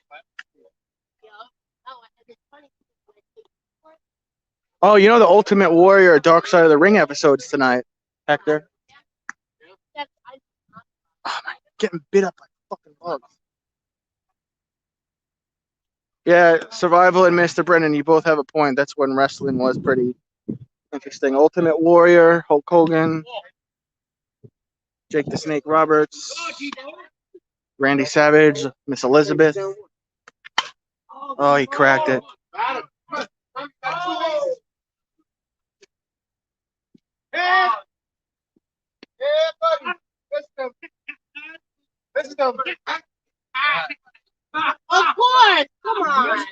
S1: Oh, the Ultimate Warrior Dark Side of the Ring episodes tonight, Hector. Oh, I'm getting bit up by fucking bugs. Yeah, Survival and Mr. Brennan, you both have a point. That's when wrestling was pretty interesting. Ultimate Warrior, Hulk Hogan, Jake the Snake Roberts, Randy Savage, Miss Elizabeth. Oh, he cracked it.
S4: Of course, come on.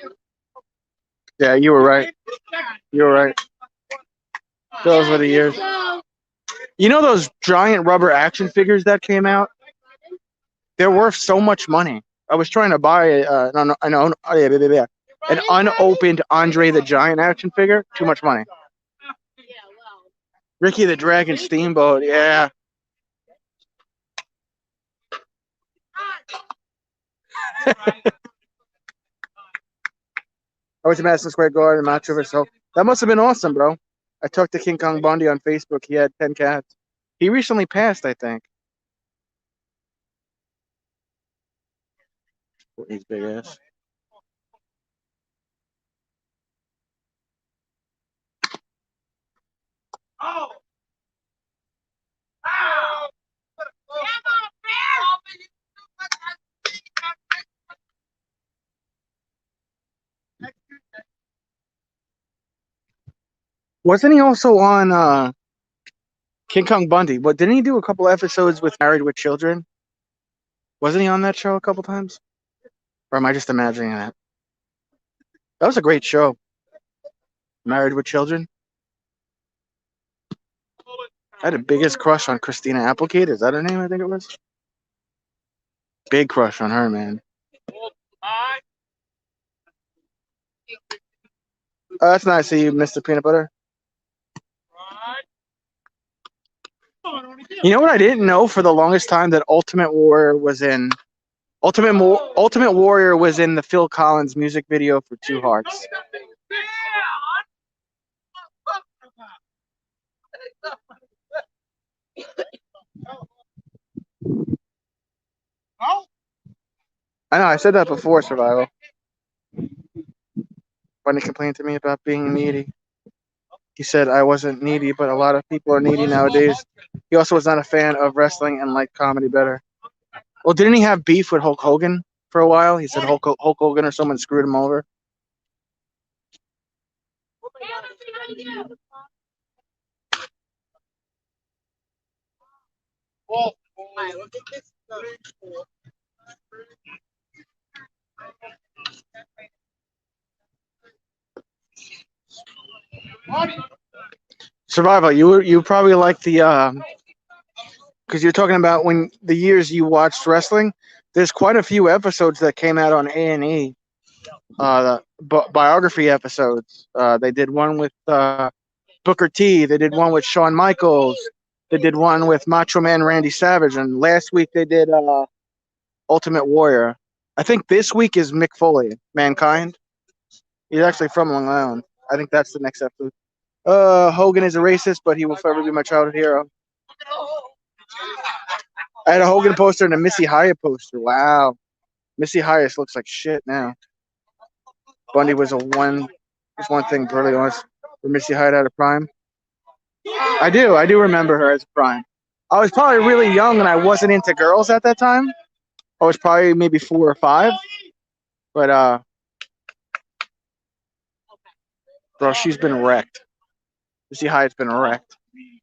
S1: Yeah, you were right. Those were the years. Those giant rubber action figures that came out? They're worth so much money. I was trying to buy an unopened Andre the Giant action figure. Too much money. Ricky the Dragon Steamboat, yeah. I was at Madison Square Garden, Macho vs. Hulk. That must have been awesome, bro. I talked to King Kong Bundy on Facebook. He had 10 cats. He recently passed, I think. He's big ass.
S2: Oh! Ow!
S1: Wasn't he also on King Kong Bundy? But didn't he do a couple episodes with Married with Children? Wasn't he on that show a couple times? Or am I just imagining that? That was a great show. Married with Children. I had the biggest crush on Christina Applegate. Is that her name? I think it was. Big crush on her, man. Oh, that's nice of you, Mr. Peanut Butter. You know what I didn't know for the longest time? That Ultimate Warrior was in the Phil Collins music video for Two Hearts. I know, I said that before, Survival. When he complained to me about being needy. He said I wasn't needy, but a lot of people are needy nowadays. He also was not a fan of wrestling and liked comedy better. Well, didn't he have beef with Hulk Hogan for a while? He said Hulk Hogan or someone screwed him over. Survival, you probably like the because you're talking about when the years you watched wrestling. There's quite a few episodes that came out on A&E, biography episodes. They did one with Booker T. They did one with Shawn Michaels. They did one with Macho Man Randy Savage, and last week they did Ultimate Warrior. I think this week is Mick Foley, Mankind. He's actually from Long Island. I think that's the next episode. Hogan is a racist, but he will forever be my childhood hero. I had a Hogan poster and a Missy Hyatt poster. Wow. Missy Hyatt looks like shit now. Bundy was one thing brutally honest. Missy Hyatt had a prime. I do remember her as a prime. I was probably really young and I wasn't into girls at that time. I was probably maybe 4 or 5. But bro, she's been wrecked. Missy Hyatt's been wrecked.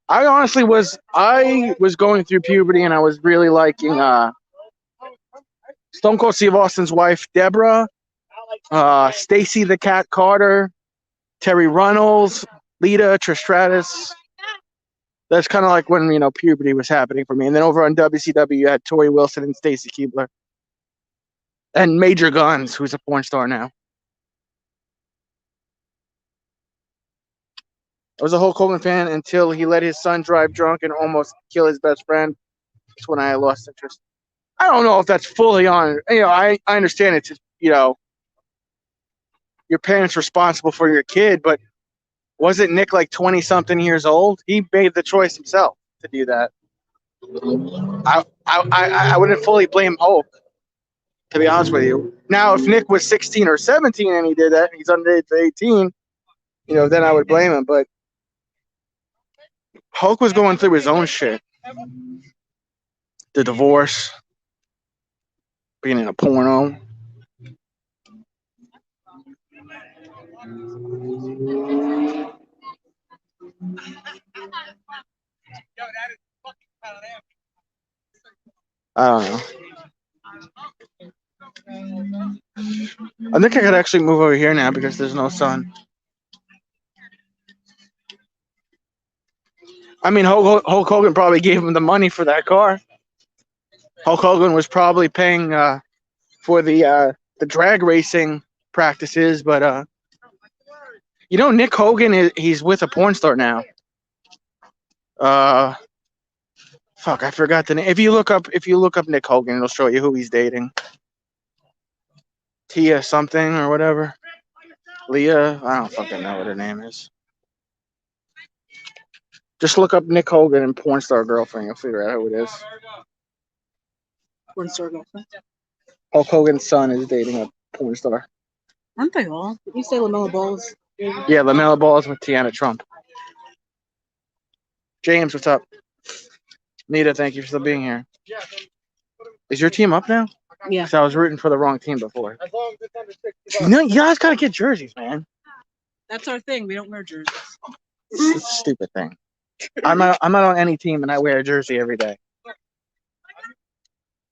S1: I honestly was going through puberty and I was really liking Stone Cold Steve Austin's wife, Deborah, Stacy the Cat Carter, Terry Runnels, Lita, Trish Stratus. That's kind of like when, puberty was happening for me. And then over on WCW, you had Tori Wilson and Stacy Keibler. And Major Guns, who's a porn star now. I was a Hulk Hogan fan until he let his son drive drunk and almost kill his best friend. That's when I lost interest. I don't know if that's fully on. I understand it's, your parents responsible for your kid, but wasn't Nick like 20-something years old? He made the choice himself to do that. I wouldn't fully blame Hulk, to be honest with you. Now, if Nick was 16 or 17 and he did that, and he's under 18, then I would blame him. But Hulk was going through his own shit. The divorce, being in a porno. I don't know. I think I could actually move over here now because there's no sun. I mean, Hulk Hogan probably gave him the money for that car. Hulk Hogan was probably paying for the drag racing practices, but Nick Hogan he's with a porn star now. Uh, fuck, I forgot the name. If you look up Nick Hogan, it'll show you who he's dating. Tia something or whatever. Leah, I don't fucking know what her name is. Just look up Nick Hogan and porn star girlfriend. You'll figure out who it is.
S3: Porn star girlfriend.
S1: Hulk Hogan's son is dating a porn star.
S3: Aren't they all? Did you say LaMelo Ball's?
S1: Yeah, LaMelo Ball is with Tiana Trump. James, what's up? Nita, thank you for still being here. Is your team up now?
S3: Yeah.
S1: Because I was rooting for the wrong team before.
S2: As long as it's under 60
S1: You know, you guys gotta get jerseys, man.
S3: That's our thing. We don't wear jerseys.
S1: It's a stupid thing. I'm not on any team, and I wear a jersey every day.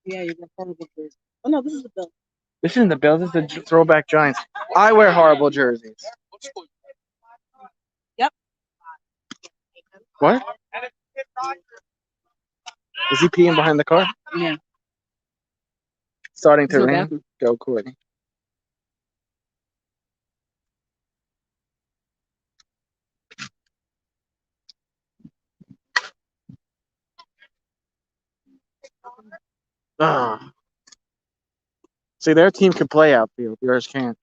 S3: Yeah, you got horrible jerseys. Oh no, this is the bill.
S1: This isn't the Bills. This is the throwback Giants. I wear horrible jerseys.
S3: Yep.
S1: What? Is he peeing behind the car?
S3: Yeah.
S1: Starting to
S3: There's no
S1: rain.
S3: bathroom.
S1: Go, Courtney. Ah. See, their team can play outfield. Yours can't.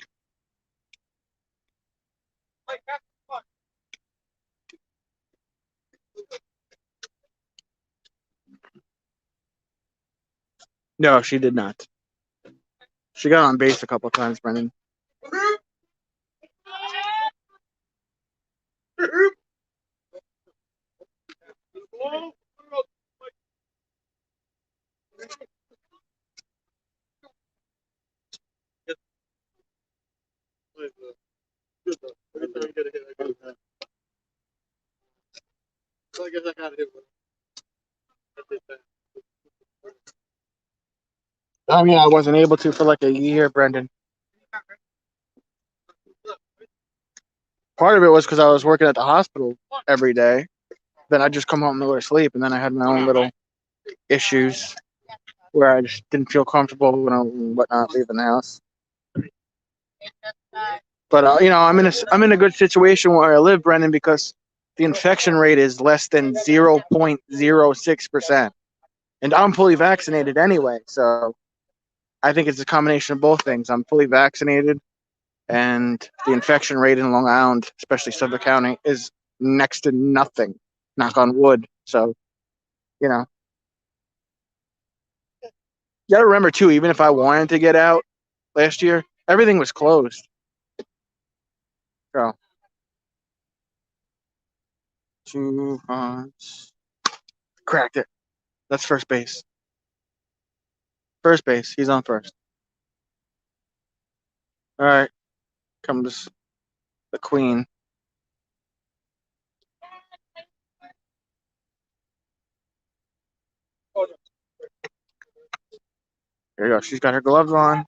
S1: No, she did not. She got on base a couple times, Brendan. I mean, I wasn't able to for like a year, Brendan. Part of it was because I was working at the hospital every day. Then I'd just come home and go to sleep, and then I had my own little issues where I just didn't feel comfortable when I whatnot leaving the house. But you know, I'm in a good situation where I live, Brendan, because the infection rate is less than 0.06%, and I'm fully vaccinated anyway. So I think it's a combination of both things. I'm fully vaccinated, and the infection rate in Long Island, especially Suffolk County, is next to nothing. Knock on wood. So, you know, you gotta remember too. Even if I wanted to get out last year, everything was closed. So, 2 runs, cracked it. That's first base. First base. He's on first. All right, comes the queen. There you go. She's got her gloves on.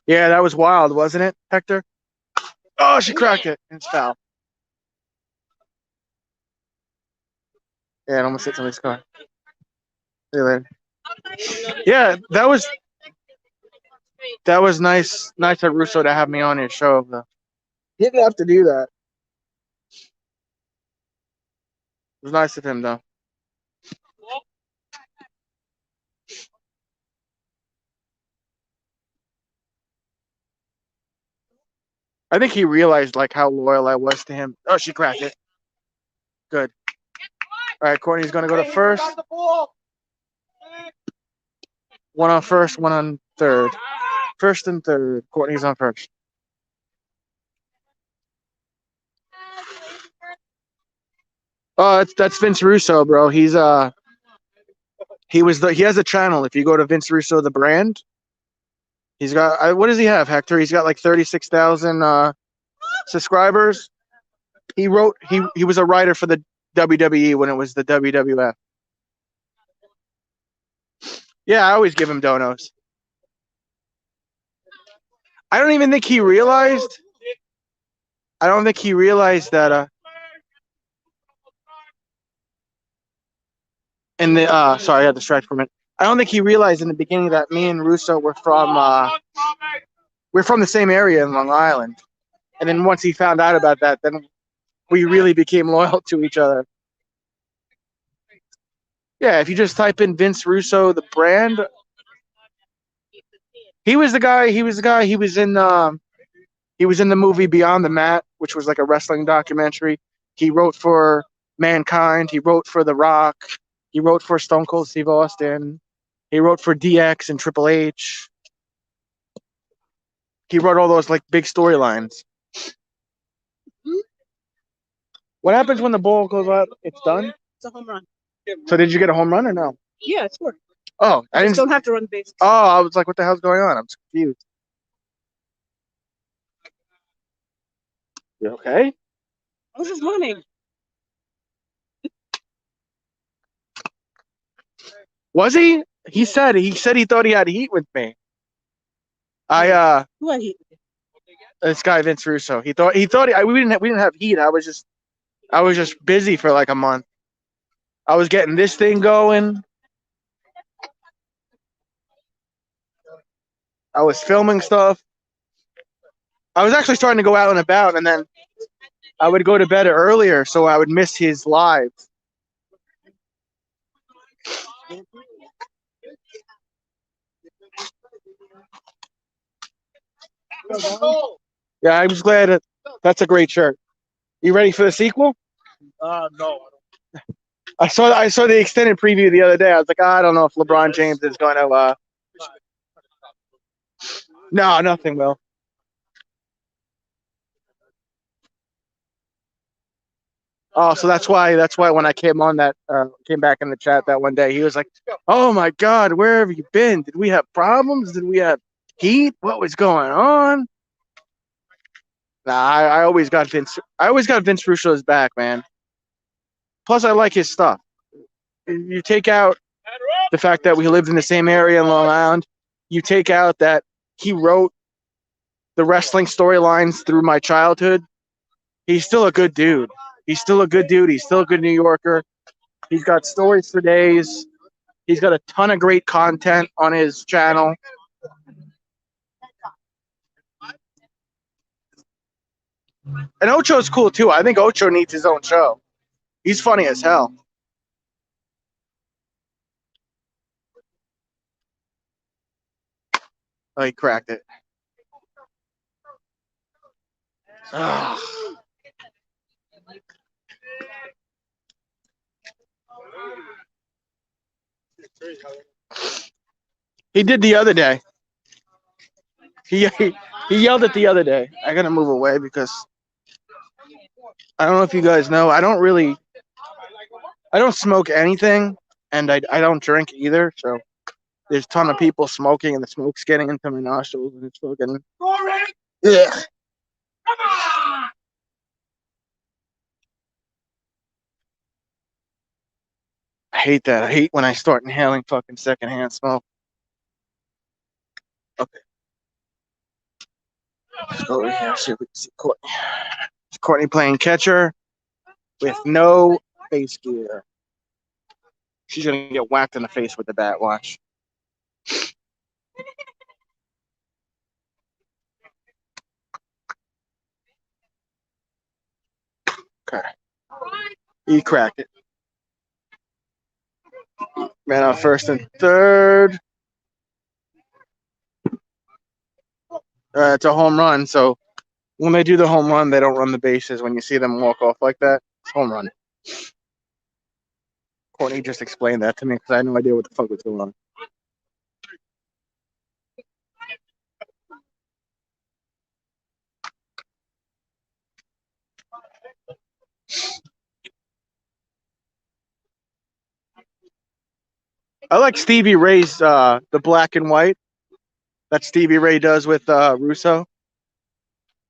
S1: Yeah, that was wild, wasn't it, Hector? Oh, she cracked it. It's foul. Yeah, it almost hit somebody's car. See you later. Yeah, that was nice of Russo to have me on his show, though. He didn't have to do that. It was nice of him, though. I think he realized like how loyal I was to him. Oh, she cracked it. Good. All right, Courtney's gonna go to first. One on first, one on third. First and third. Courtney's on first. Oh, that's Vince Russo, bro. He has a channel. If you go to Vince Russo the brand, he's got what does he have, Hector? He's got like 36,000 subscribers. He was a writer for the WWE when it was the WWF. Yeah, I always give him donos. I don't even think he realized. I don't think he realized that. Sorry, I got distracted for a minute. I don't think he realized in the beginning that me and Russo were from we're from the same area in Long Island. And then once he found out about that, then
S5: we really became loyal to each other. Yeah, if you just type in Vince Russo, the brand, he was the guy. He was the guy. He was in. He was in the movie Beyond the Mat, which was like a wrestling documentary. He wrote for Mankind. He wrote for The Rock. He wrote for Stone Cold Steve Austin. He wrote for DX and Triple H. He wrote all those like big storylines. What happens when the ball goes up? It's done.
S3: It's a home run.
S5: So did you get a home run or no?
S3: Yeah, it's work.
S5: Oh, I
S3: I just
S5: didn't.
S3: don't have to run the bases.
S5: Oh, I was like, what the hell's going on? I'm confused. You okay?
S3: I was just running.
S5: Was he? He said he thought he had heat with me.
S3: Who had heat?
S5: This guy Vince Russo. He thought we didn't have heat. I was just busy for like a month. I was getting this thing going. I was filming stuff. I was actually starting to go out and about, and then I would go to bed earlier so I would miss his lives. Yeah, I'm just glad that's a great shirt. You ready for the sequel?
S2: No.
S5: I saw the extended preview the other day. I was like, I don't know if LeBron James is going to. No, nothing will. Oh, so that's why when I came back in the chat that one day, he was like, "Oh my God, where have you been? Did we have problems? Did we have heat? What was going on?" Nah, I always got Vince. I always got Vince Russo's back, man. Plus, I like his stuff. You take out the fact that we lived in the same area in Long Island. You take out that he wrote the wrestling storylines through my childhood. He's still a good dude. He's still a good dude. He's still a good New Yorker. He's got stories for days. He's got a ton of great content on his channel. And Ocho's cool too. I think Ocho needs his own show. He's funny as hell. Oh, he cracked it. Ugh. He did the other day. He yelled it the other day. I gotta move away because I don't know if you guys know. I don't smoke anything, and I don't drink either. So there's a ton of people smoking, and the smoke's getting into my nostrils, and it's fucking. Yeah.
S2: Come on!
S5: I hate that. I hate when I start inhaling fucking secondhand smoke. Okay. Let's go over here. See if we can see Courtney. It's Courtney playing catcher with no face gear. She's gonna get whacked in the face with the bat. Watch. Okay. He cracked it. Man on first and third. It's a home run. So when they do the home run, they don't run the bases. When you see them walk off like that, it's home run. Courtney just explained that to me because I had no idea what the fuck was going on. I like Stevie Ray's the black and white that Stevie Ray does with Russo.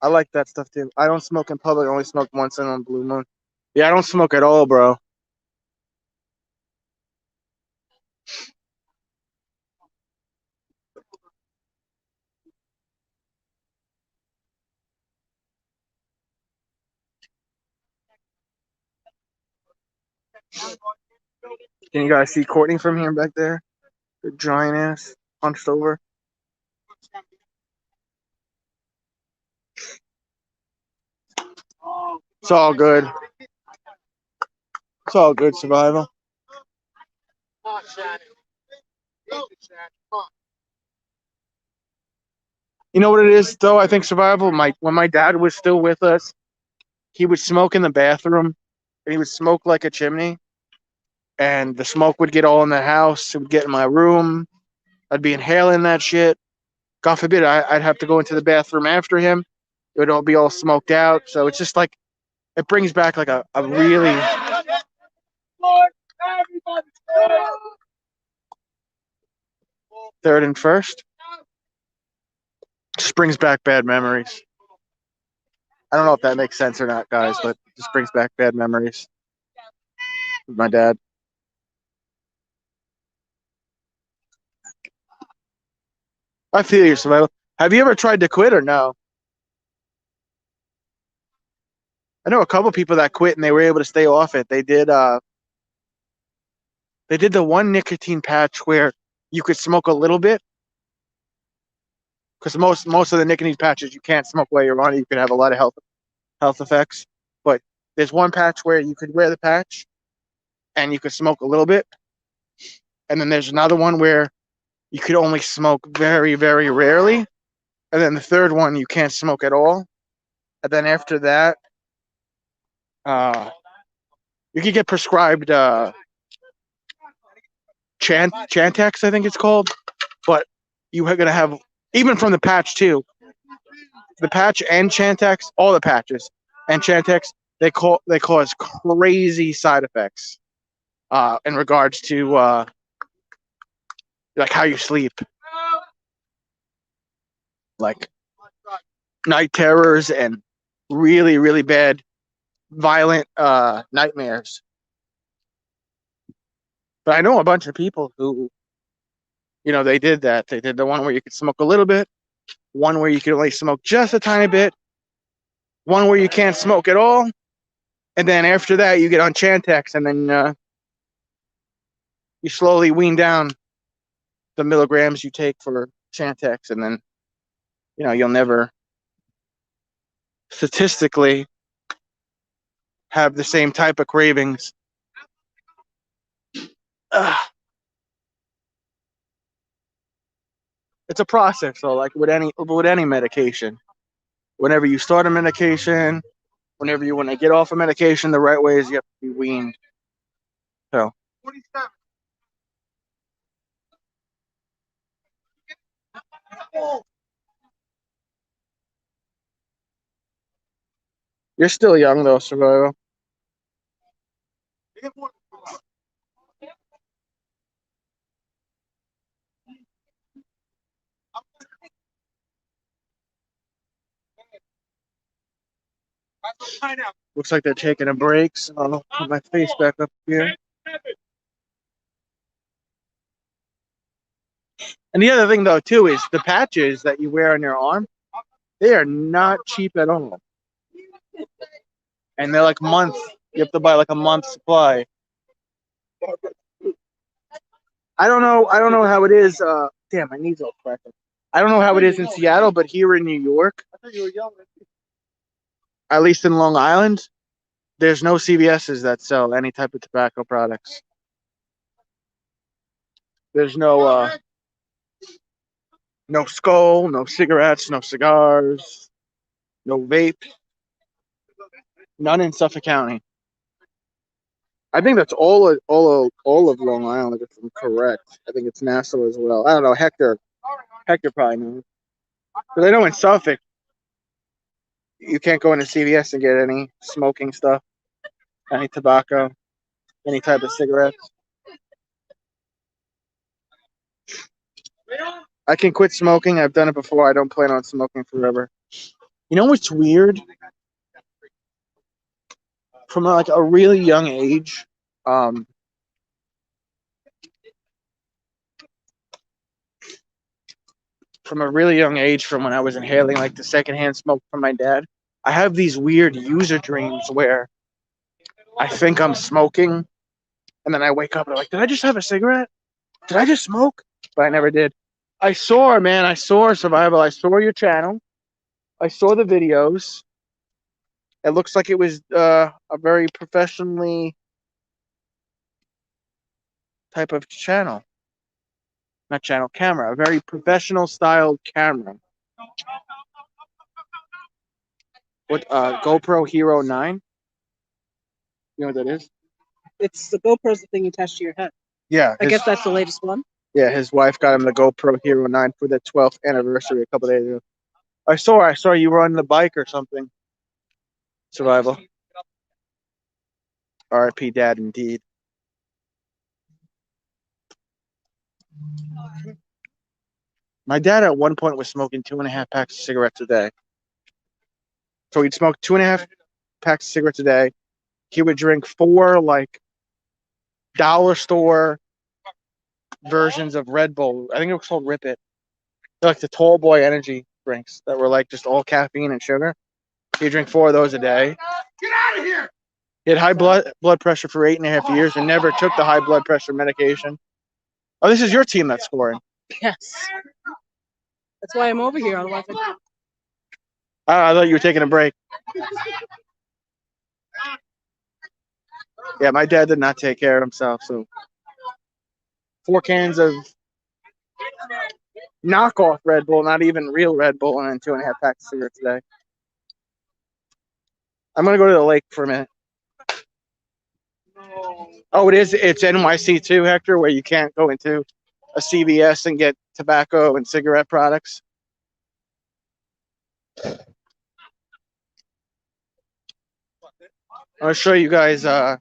S5: I like that stuff too. I don't smoke in public. I only smoke once in on Blue Moon. Yeah, I don't smoke at all, bro. Can you guys see Courtney from here back there? The giant ass, hunched over. It's all good. It's all good, Survival. You know what it is, though? I think Survival, when my dad was still with us, he would smoke in the bathroom, and he would smoke like a chimney, and the smoke would get all in the house. It would get in my room. I'd be inhaling that shit. God forbid, I'd have to go into the bathroom after him. It would all be all smoked out. So it's just like, it brings back like a really... Third and first? Just brings back bad memories. I don't know if that makes sense or not, guys, but it just brings back bad memories with my dad. I feel you, Survival. Have you ever tried to quit or no? I know a couple people that quit and they were able to stay off it. They did the one nicotine patch where you could smoke a little bit. Because most of the nicotine patches you can't smoke while you're on it. You could have a lot of health effects. But there's one patch where you could wear the patch and you could smoke a little bit. And then there's another one where you could only smoke very, very rarely. And then the third one, you can't smoke at all. And then after that, you could get prescribed Chantix, I think it's called. But you are going to have, even from the patch too, the patch and Chantix, all the patches and Chantix, they cause crazy side effects in regards to like how you sleep, like night terrors and really, really bad, violent nightmares. But I know a bunch of people who, they did that. They did the one where you could smoke a little bit, one where you could only smoke just a tiny bit, one where you can't smoke at all, and then after that you get on Chantix, and then you slowly wean down the milligrams you take for Chantix, and then you'll never statistically have the same type of cravings. It's a process, though, like with any medication. Whenever you start a medication, whenever you want to get off a medication, the right way is you have to be weaned. So. You're still young, though, Survival. Looks like they're taking a break, so I'll put my face back up here. And the other thing, though, too, is the patches that you wear on your arm, they are not cheap at all. And they're like months. You have to buy like a month's supply. I don't know how it is. Damn, my knees all cracking. I don't know how it is in Seattle, but here in New York, at least in Long Island, there's no CVS's that sell any type of tobacco products. There's no Skull, no cigarettes, no cigars, no vape. None in Suffolk County. I think that's all of Long Island, if I'm correct. I think it's Nassau as well. I don't know. Hector probably knows. Because I know in Suffolk, you can't go into CVS and get any smoking stuff, any tobacco, any type of cigarettes. I can quit smoking. I've done it before. I don't plan on smoking forever. You know what's weird? From like a really young age, from a really young age, from when I was inhaling like the secondhand smoke from my dad, I have these weird user dreams where I think I'm smoking, and then I wake up and I'm like, did I just have a cigarette? Did I just smoke? But I never did. I saw Survival. I saw your channel. I saw the videos. It looks like it was a very professionally type of channel. Not channel, camera. A very professional styled camera. What GoPro Hero 9? You know what that is?
S3: It's the GoPro's the thing you attach to your head.
S5: Yeah.
S3: I guess that's the latest one.
S5: Yeah, his wife got him the GoPro Hero 9 for the 12th anniversary a couple days ago. I saw you were on the bike or something. Survival. RIP dad indeed. My dad at one point was smoking 2.5 packs of cigarettes a day. So he'd smoke 2.5 packs of cigarettes a day. He would drink 4 like dollar store versions of Red Bull. I think it was called Rip It. They're like the tall boy energy drinks that were like just all caffeine and sugar. He'd drink 4 of those a day.
S2: Get out of here!
S5: He had high blood pressure for 8.5 years and never took the high blood pressure medication. Oh, this is your team that's scoring.
S3: Yes. That's why I'm over here. Otherwise,
S5: I thought you were taking a break. Yeah, my dad did not take care of himself, so 4 cans of knockoff Red Bull, not even real Red Bull, and then 2.5 packs of cigarettes a day. I'm gonna go to the lake for a minute. Oh, it is. It's NYC too, Hector, where you can't go into a CVS and get tobacco and cigarette products. I'll show you guys. I'll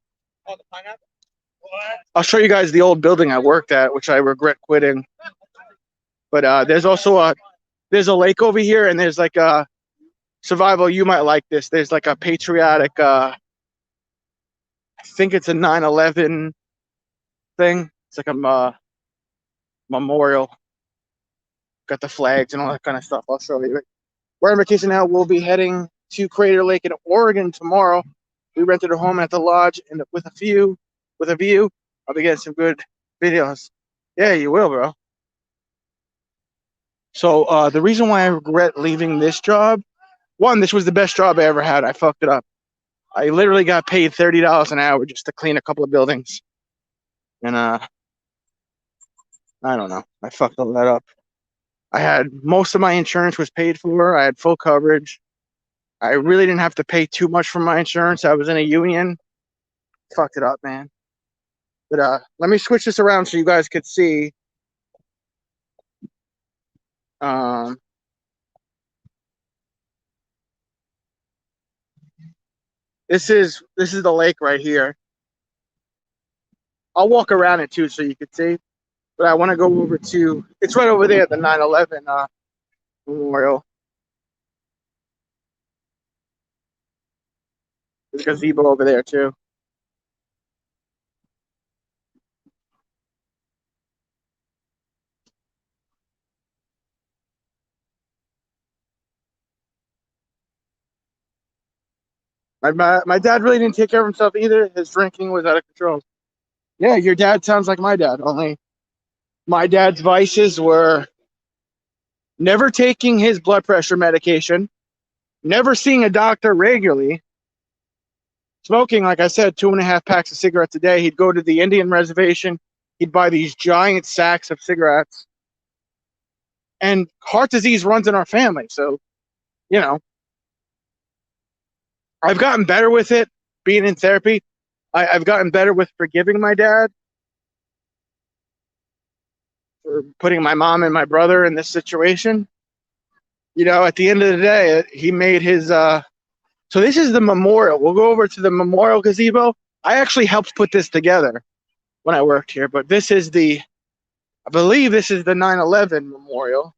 S5: show you guys the old building I worked at, which I regret quitting. But there's also a lake over here, and there's like a survival. You might like this. There's like a patriotic. I think it's a 9/11 thing. It's like a memorial. Got the flags and all that kind of stuff. I'll show you. We're on vacation now. We'll be heading to Crater Lake in Oregon tomorrow. We rented a home at the lodge and with a view. I'll be getting some good videos. Yeah, you will, bro. So the reason why I regret leaving this job, one, this was the best job I ever had. I fucked it up. I literally got paid $30 an hour just to clean a couple of buildings. And I don't know. I fucked all that up. I had most of my insurance was paid for. I had full coverage. I really didn't have to pay too much for my insurance. I was in a union. Fucked it up, man. But let me switch this around so you guys could see. This is the lake right here. I'll walk around it too so you can see. But I want to go over to, it's right over there, the 9/11 memorial. There's a gazebo over there too. My dad really didn't take care of himself either. His drinking was out of control. Yeah, your dad sounds like my dad, only my dad's vices were never taking his blood pressure medication, never seeing a doctor regularly, smoking, like I said, 2.5 packs of cigarettes a day. He'd go to the Indian reservation. He'd buy these giant sacks of cigarettes. And heart disease runs in our family. So, you know, I've gotten better with it, being in therapy. I've gotten better with forgiving my dad for putting my mom and my brother in this situation. You know, at the end of the day, he made his... So this is the memorial. We'll go over to the memorial gazebo. I actually helped put this together when I worked here, but this is I believe this is the 9/11 memorial.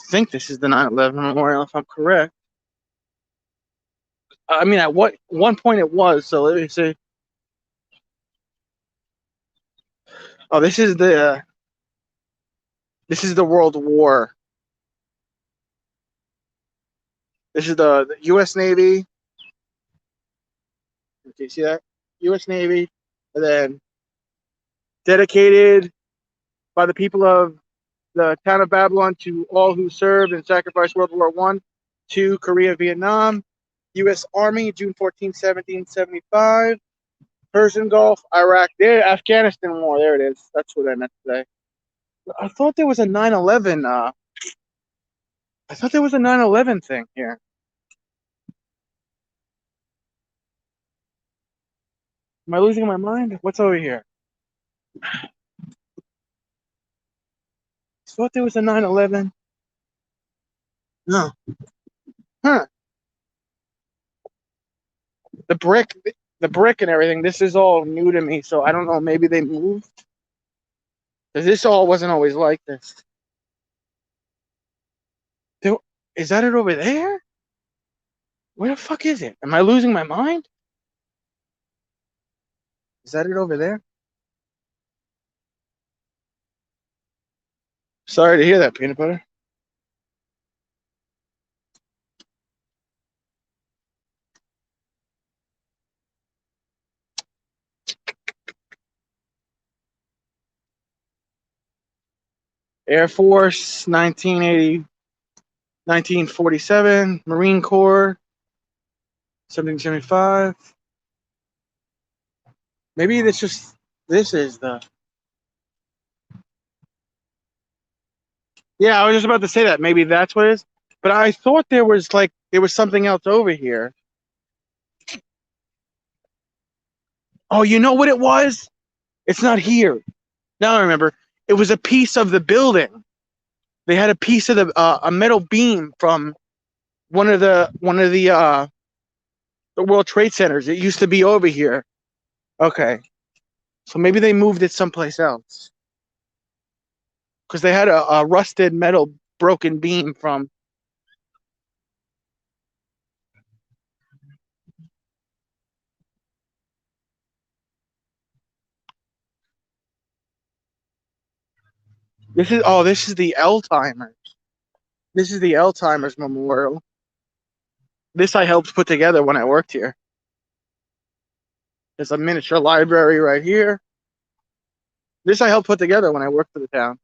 S5: I think this is the 9/11 memorial, if I'm correct. I mean, at one point it was, so let me see. Oh, this is the World War. This is the U.S. Navy. Okay, see that? U.S. Navy, and then dedicated by the people of the town of Babylon to all who served and sacrificed World War I. II, Korea, Vietnam, U.S. Army, June 14, 1775, Persian Gulf, Iraq, there, Afghanistan War, there it is. That's what I meant to say. I thought there was a 9/11, I thought there was a 9/11 thing here. Am I losing my mind? What's over here? I thought there was a 9/11. No. Huh. The brick, the brick and everything, this is all new to me, so I don't know, maybe they moved? Because this all wasn't always like this. Is that it over there? Where the fuck is it? Am I losing my mind? Is that it over there? Sorry to hear that, peanut butter. Air Force, 1980, 1947, Marine Corps, 1775. Maybe this is the. Yeah, I was just about to say that. Maybe that's what it is. But I thought there was something else over here. Oh, you know what it was? It's not here. Now I remember. It was a piece of the building. They had a piece of a metal beam from one of the World Trade Centers. It used to be over here. Okay. So maybe they moved it someplace else. Because they had a rusted metal broken beam from. This is the Alzheimer's. This is the Alzheimer's Memorial. This I helped put together when I worked here. There's a miniature library right here. This I helped put together when I worked for the town.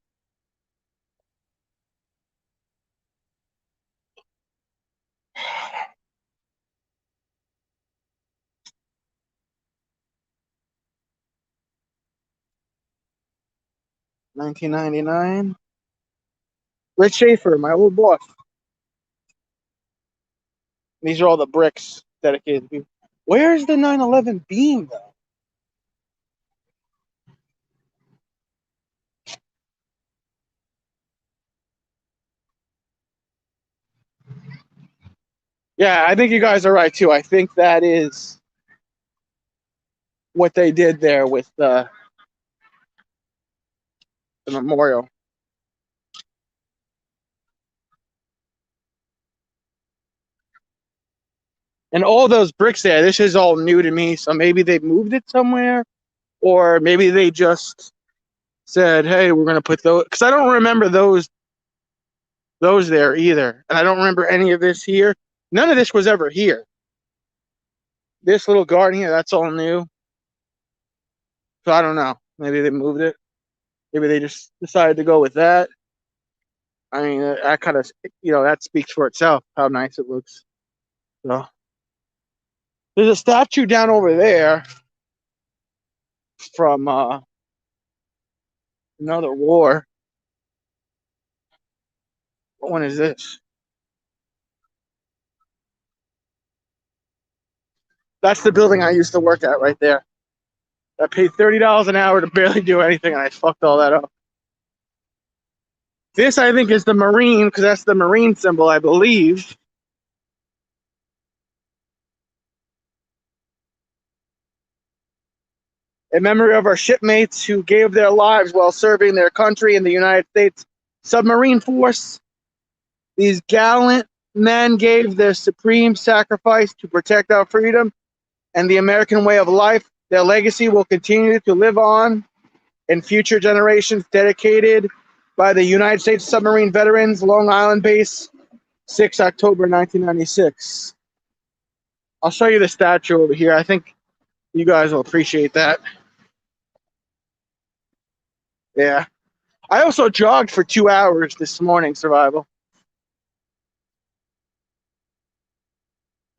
S5: $19.99. Rich Schaefer, my old boss. These are all the bricks dedicated to people. Where's the 9/11 beam, though? Yeah, I think you guys are right, too. I think that is what they did there with the memorial. And all those bricks there, this is all new to me, so maybe they moved it somewhere, or maybe they just said, hey, we're going to put those, because I don't remember those there either, and I don't remember any of this here. None of this was ever here. This little garden here, that's all new. So I don't know. Maybe they moved it. Maybe they just decided to go with that. I mean, that kind of, that speaks for itself, how nice it looks. So there's a statue down over there from another war. What one is this? That's the building I used to work at right there. I paid $30 an hour to barely do anything, and I fucked all that up. This, I think, is the Marine, because that's the Marine symbol, I believe. In memory of our shipmates who gave their lives while serving their country in the United States Submarine Force. These gallant men gave their supreme sacrifice to protect our freedom and the American way of life. Their legacy will continue to live on in future generations, dedicated by the United States Submarine Veterans, Long Island Base, 6 October 1996. I'll show you the statue over here. I think you guys will appreciate that. Yeah. I also jogged for 2 hours this morning, Survival.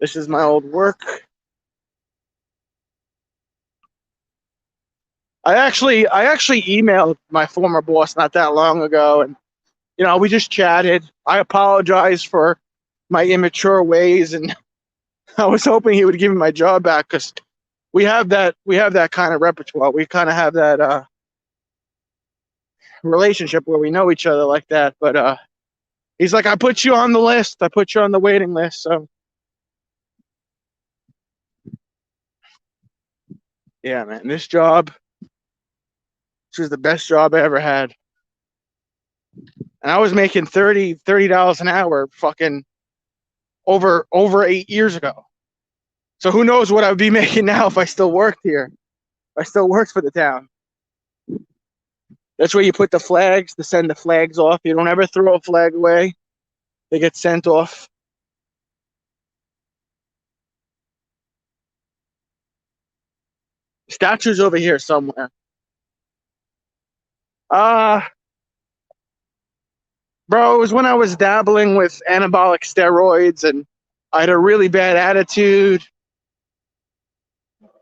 S5: This is my old work. I actually emailed my former boss not that long ago, and we just chatted. I apologize for my immature ways, and I was hoping he would give me my job back because we have that kind of repertoire. We kind of have that relationship where we know each other like that. But he's like, I put you on the list. I put you on the waiting list. So yeah, man, this was the best job I ever had. And I was making $30 an hour fucking over 8 years ago. So who knows what I would be making now if I still worked here. If I still worked for the town. That's where you put the flags to send the flags off. You don't ever throw a flag away. They get sent off. Statue's over here somewhere. Bro, it was when I was dabbling with anabolic steroids and I had a really bad attitude.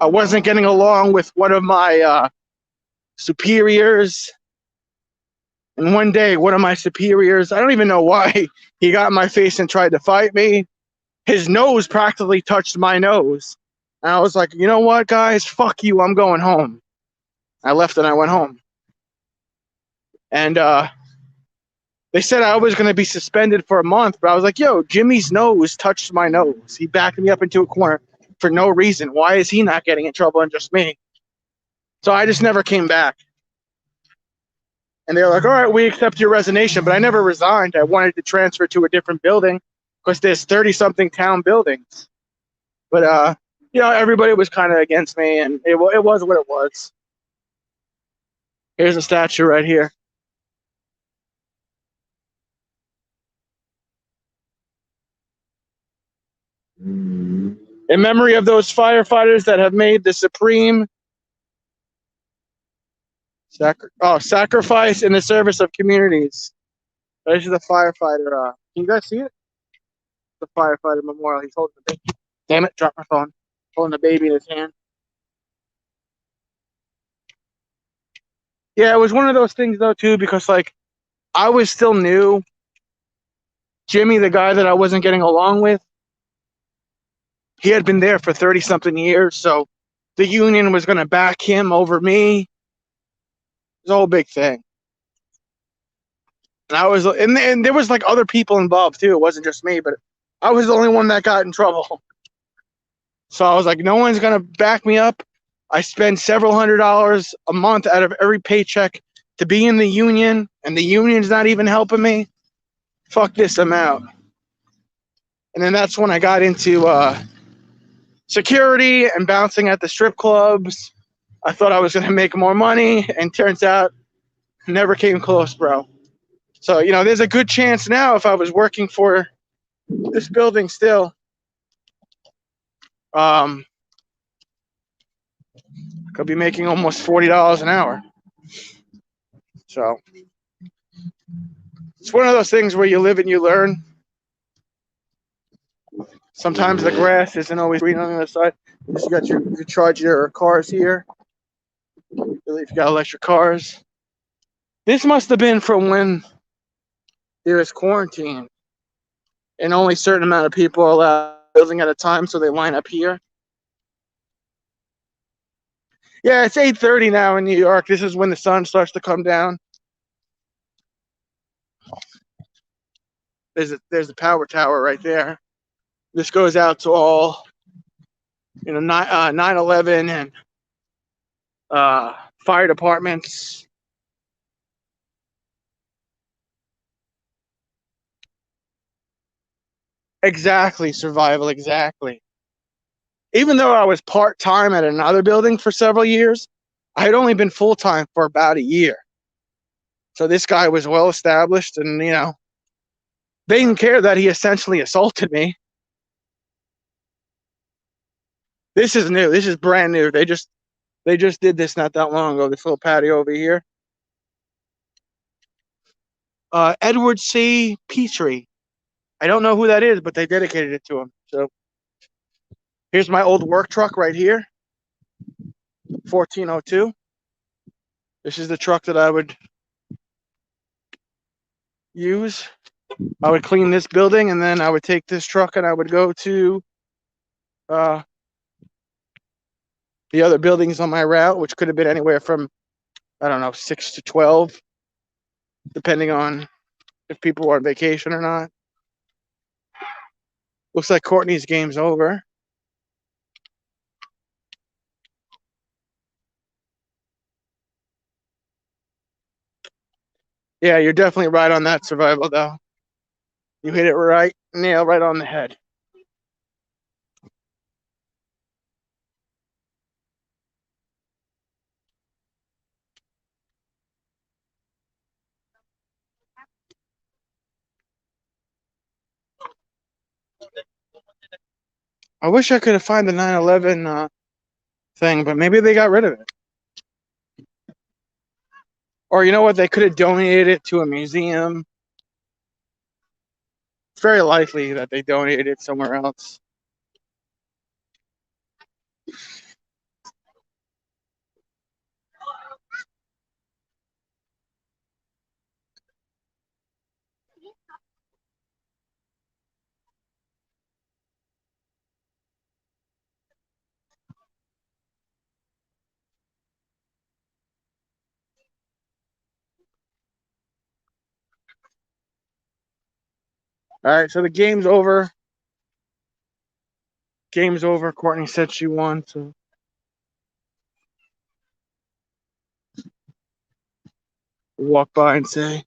S5: I wasn't getting along with one of my superiors. And one day, one of my superiors, I don't even know why, he got in my face and tried to fight me. His nose practically touched my nose. And I was like, you know what, guys? Fuck you. I'm going home. I left and I went home. And they said I was going to be suspended for a month, but I was like, yo, Jimmy's nose touched my nose. He backed me up into a corner for no reason. Why is he not getting in trouble and just me? So I just never came back. And they were like, all right, we accept your resignation. But I never resigned. I wanted to transfer to a different building because there's 30-something town buildings. But, everybody was kind of against me, and it was what it was. Here's a statue right here. In memory of those firefighters that have made the supreme sacrifice in the service of communities. This is the firefighter. Can you guys see it? The firefighter memorial. He's holding the baby. Damn it! Dropped my phone. Holding the baby in his hand. Yeah, it was one of those things though too, because I was still new. Jimmy, the guy that I wasn't getting along with, he had been there for 30-something years, so the union was going to back him over me. It was a whole big thing. And I was, and there was other people involved too. It wasn't just me, but I was the only one that got in trouble. So I was like, no one's going to back me up. I spend several $100s a month out of every paycheck to be in the union, and the union's not even helping me. Fuck this, I'm out. And then that's when I got into security and bouncing at the strip clubs. I thought I was going to make more money, and turns out never came close, bro. So, there's a good chance now if I was working for this building still, I could be making almost $40 an hour. So it's one of those things where you live and you learn. Sometimes the grass isn't always green on the other side. You charge your cars here. If you got electric cars. This must have been from when there was quarantine and only a certain amount of people are allowed building at a time, so they line up here. Yeah, it's 8:30 now in New York. This is when the sun starts to come down. There's the power tower right there. This goes out to all, 9/11 and fire departments. Exactly, survival, exactly. Even though I was part-time at another building for several years, I had only been full-time for about a year. So this guy was well-established, and, they didn't care that he essentially assaulted me. This is new. This is brand new. They just did this not that long ago, this little patio over here. Edward C. Petrie. I don't know who that is, but they dedicated it to him. So Here's my old work truck right here, 1402. This is the truck that I would use. I would clean this building, and then I would take this truck and I would go to the other buildings on my route, which could have been anywhere from, I don't know, 6 to 12, depending on if people were on vacation or not. Looks like Courtney's game's over. Yeah, you're definitely right on that, Survival, though. You hit it right, nail right on the head. I wish I could have found the 9/11 thing, but maybe they got rid of it. Or you know what? They could have donated it to a museum. It's very likely that they donated it somewhere else. All right, so the game's over. Game's over. Courtney said she won, so we'll walk by and say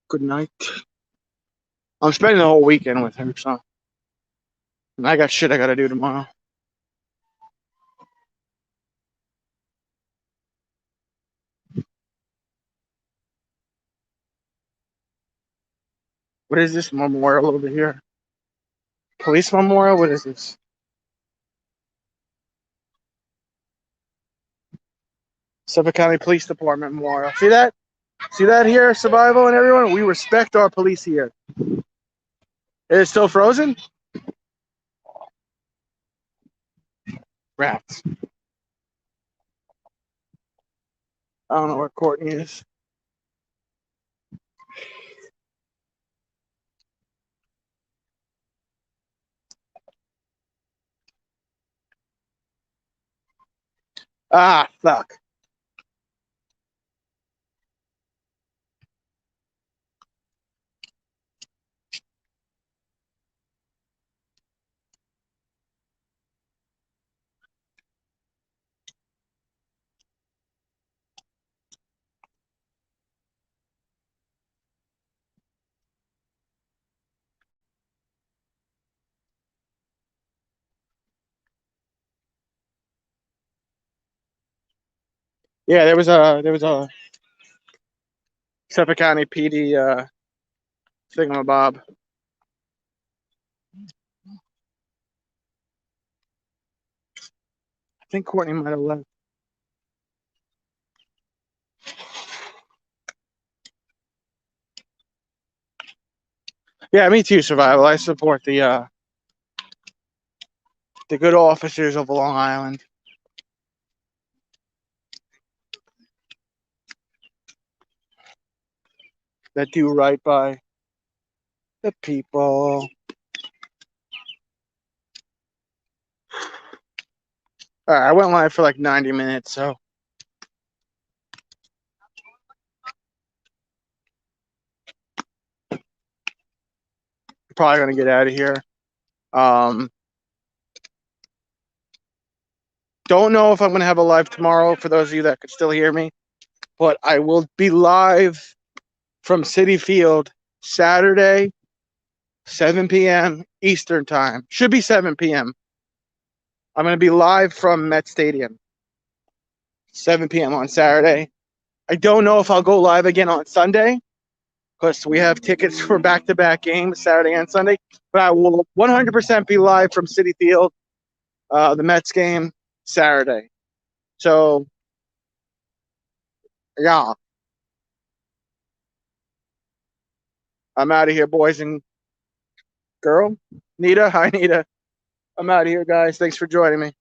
S5: good night. I'm spending the whole weekend with her, so. And I got shit I gotta do tomorrow. What is this memorial over here? Police memorial? What is this? Suffolk County Police Department memorial. See that? See that here, Survival and everyone? We respect our police here. Is it still frozen? Rats. I don't know where Courtney is. Ah, fuck. Yeah, there was a Suffolk County PD thingamabob. I think Courtney might have left. Yeah, me too, Survival. I support the good officers of Long Island. That do right by the people. All right, I went live for like 90 minutes, so I'm probably gonna get out of here. Don't know if I'm gonna have a live tomorrow for those of you that could still hear me, but I will be live from Citi Field Saturday, 7 p.m. Eastern time. Should be 7 p.m. I'm gonna be live from Met Stadium, 7 p.m. on Saturday. I don't know if I'll go live again on Sunday because we have tickets for back-to-back games Saturday and Sunday, but I will 100% be live from Citi Field, the Mets game Saturday. So, yeah. I'm out of here, boys and girl. Nita, hi, Nita. I'm out of here, guys. Thanks for joining me.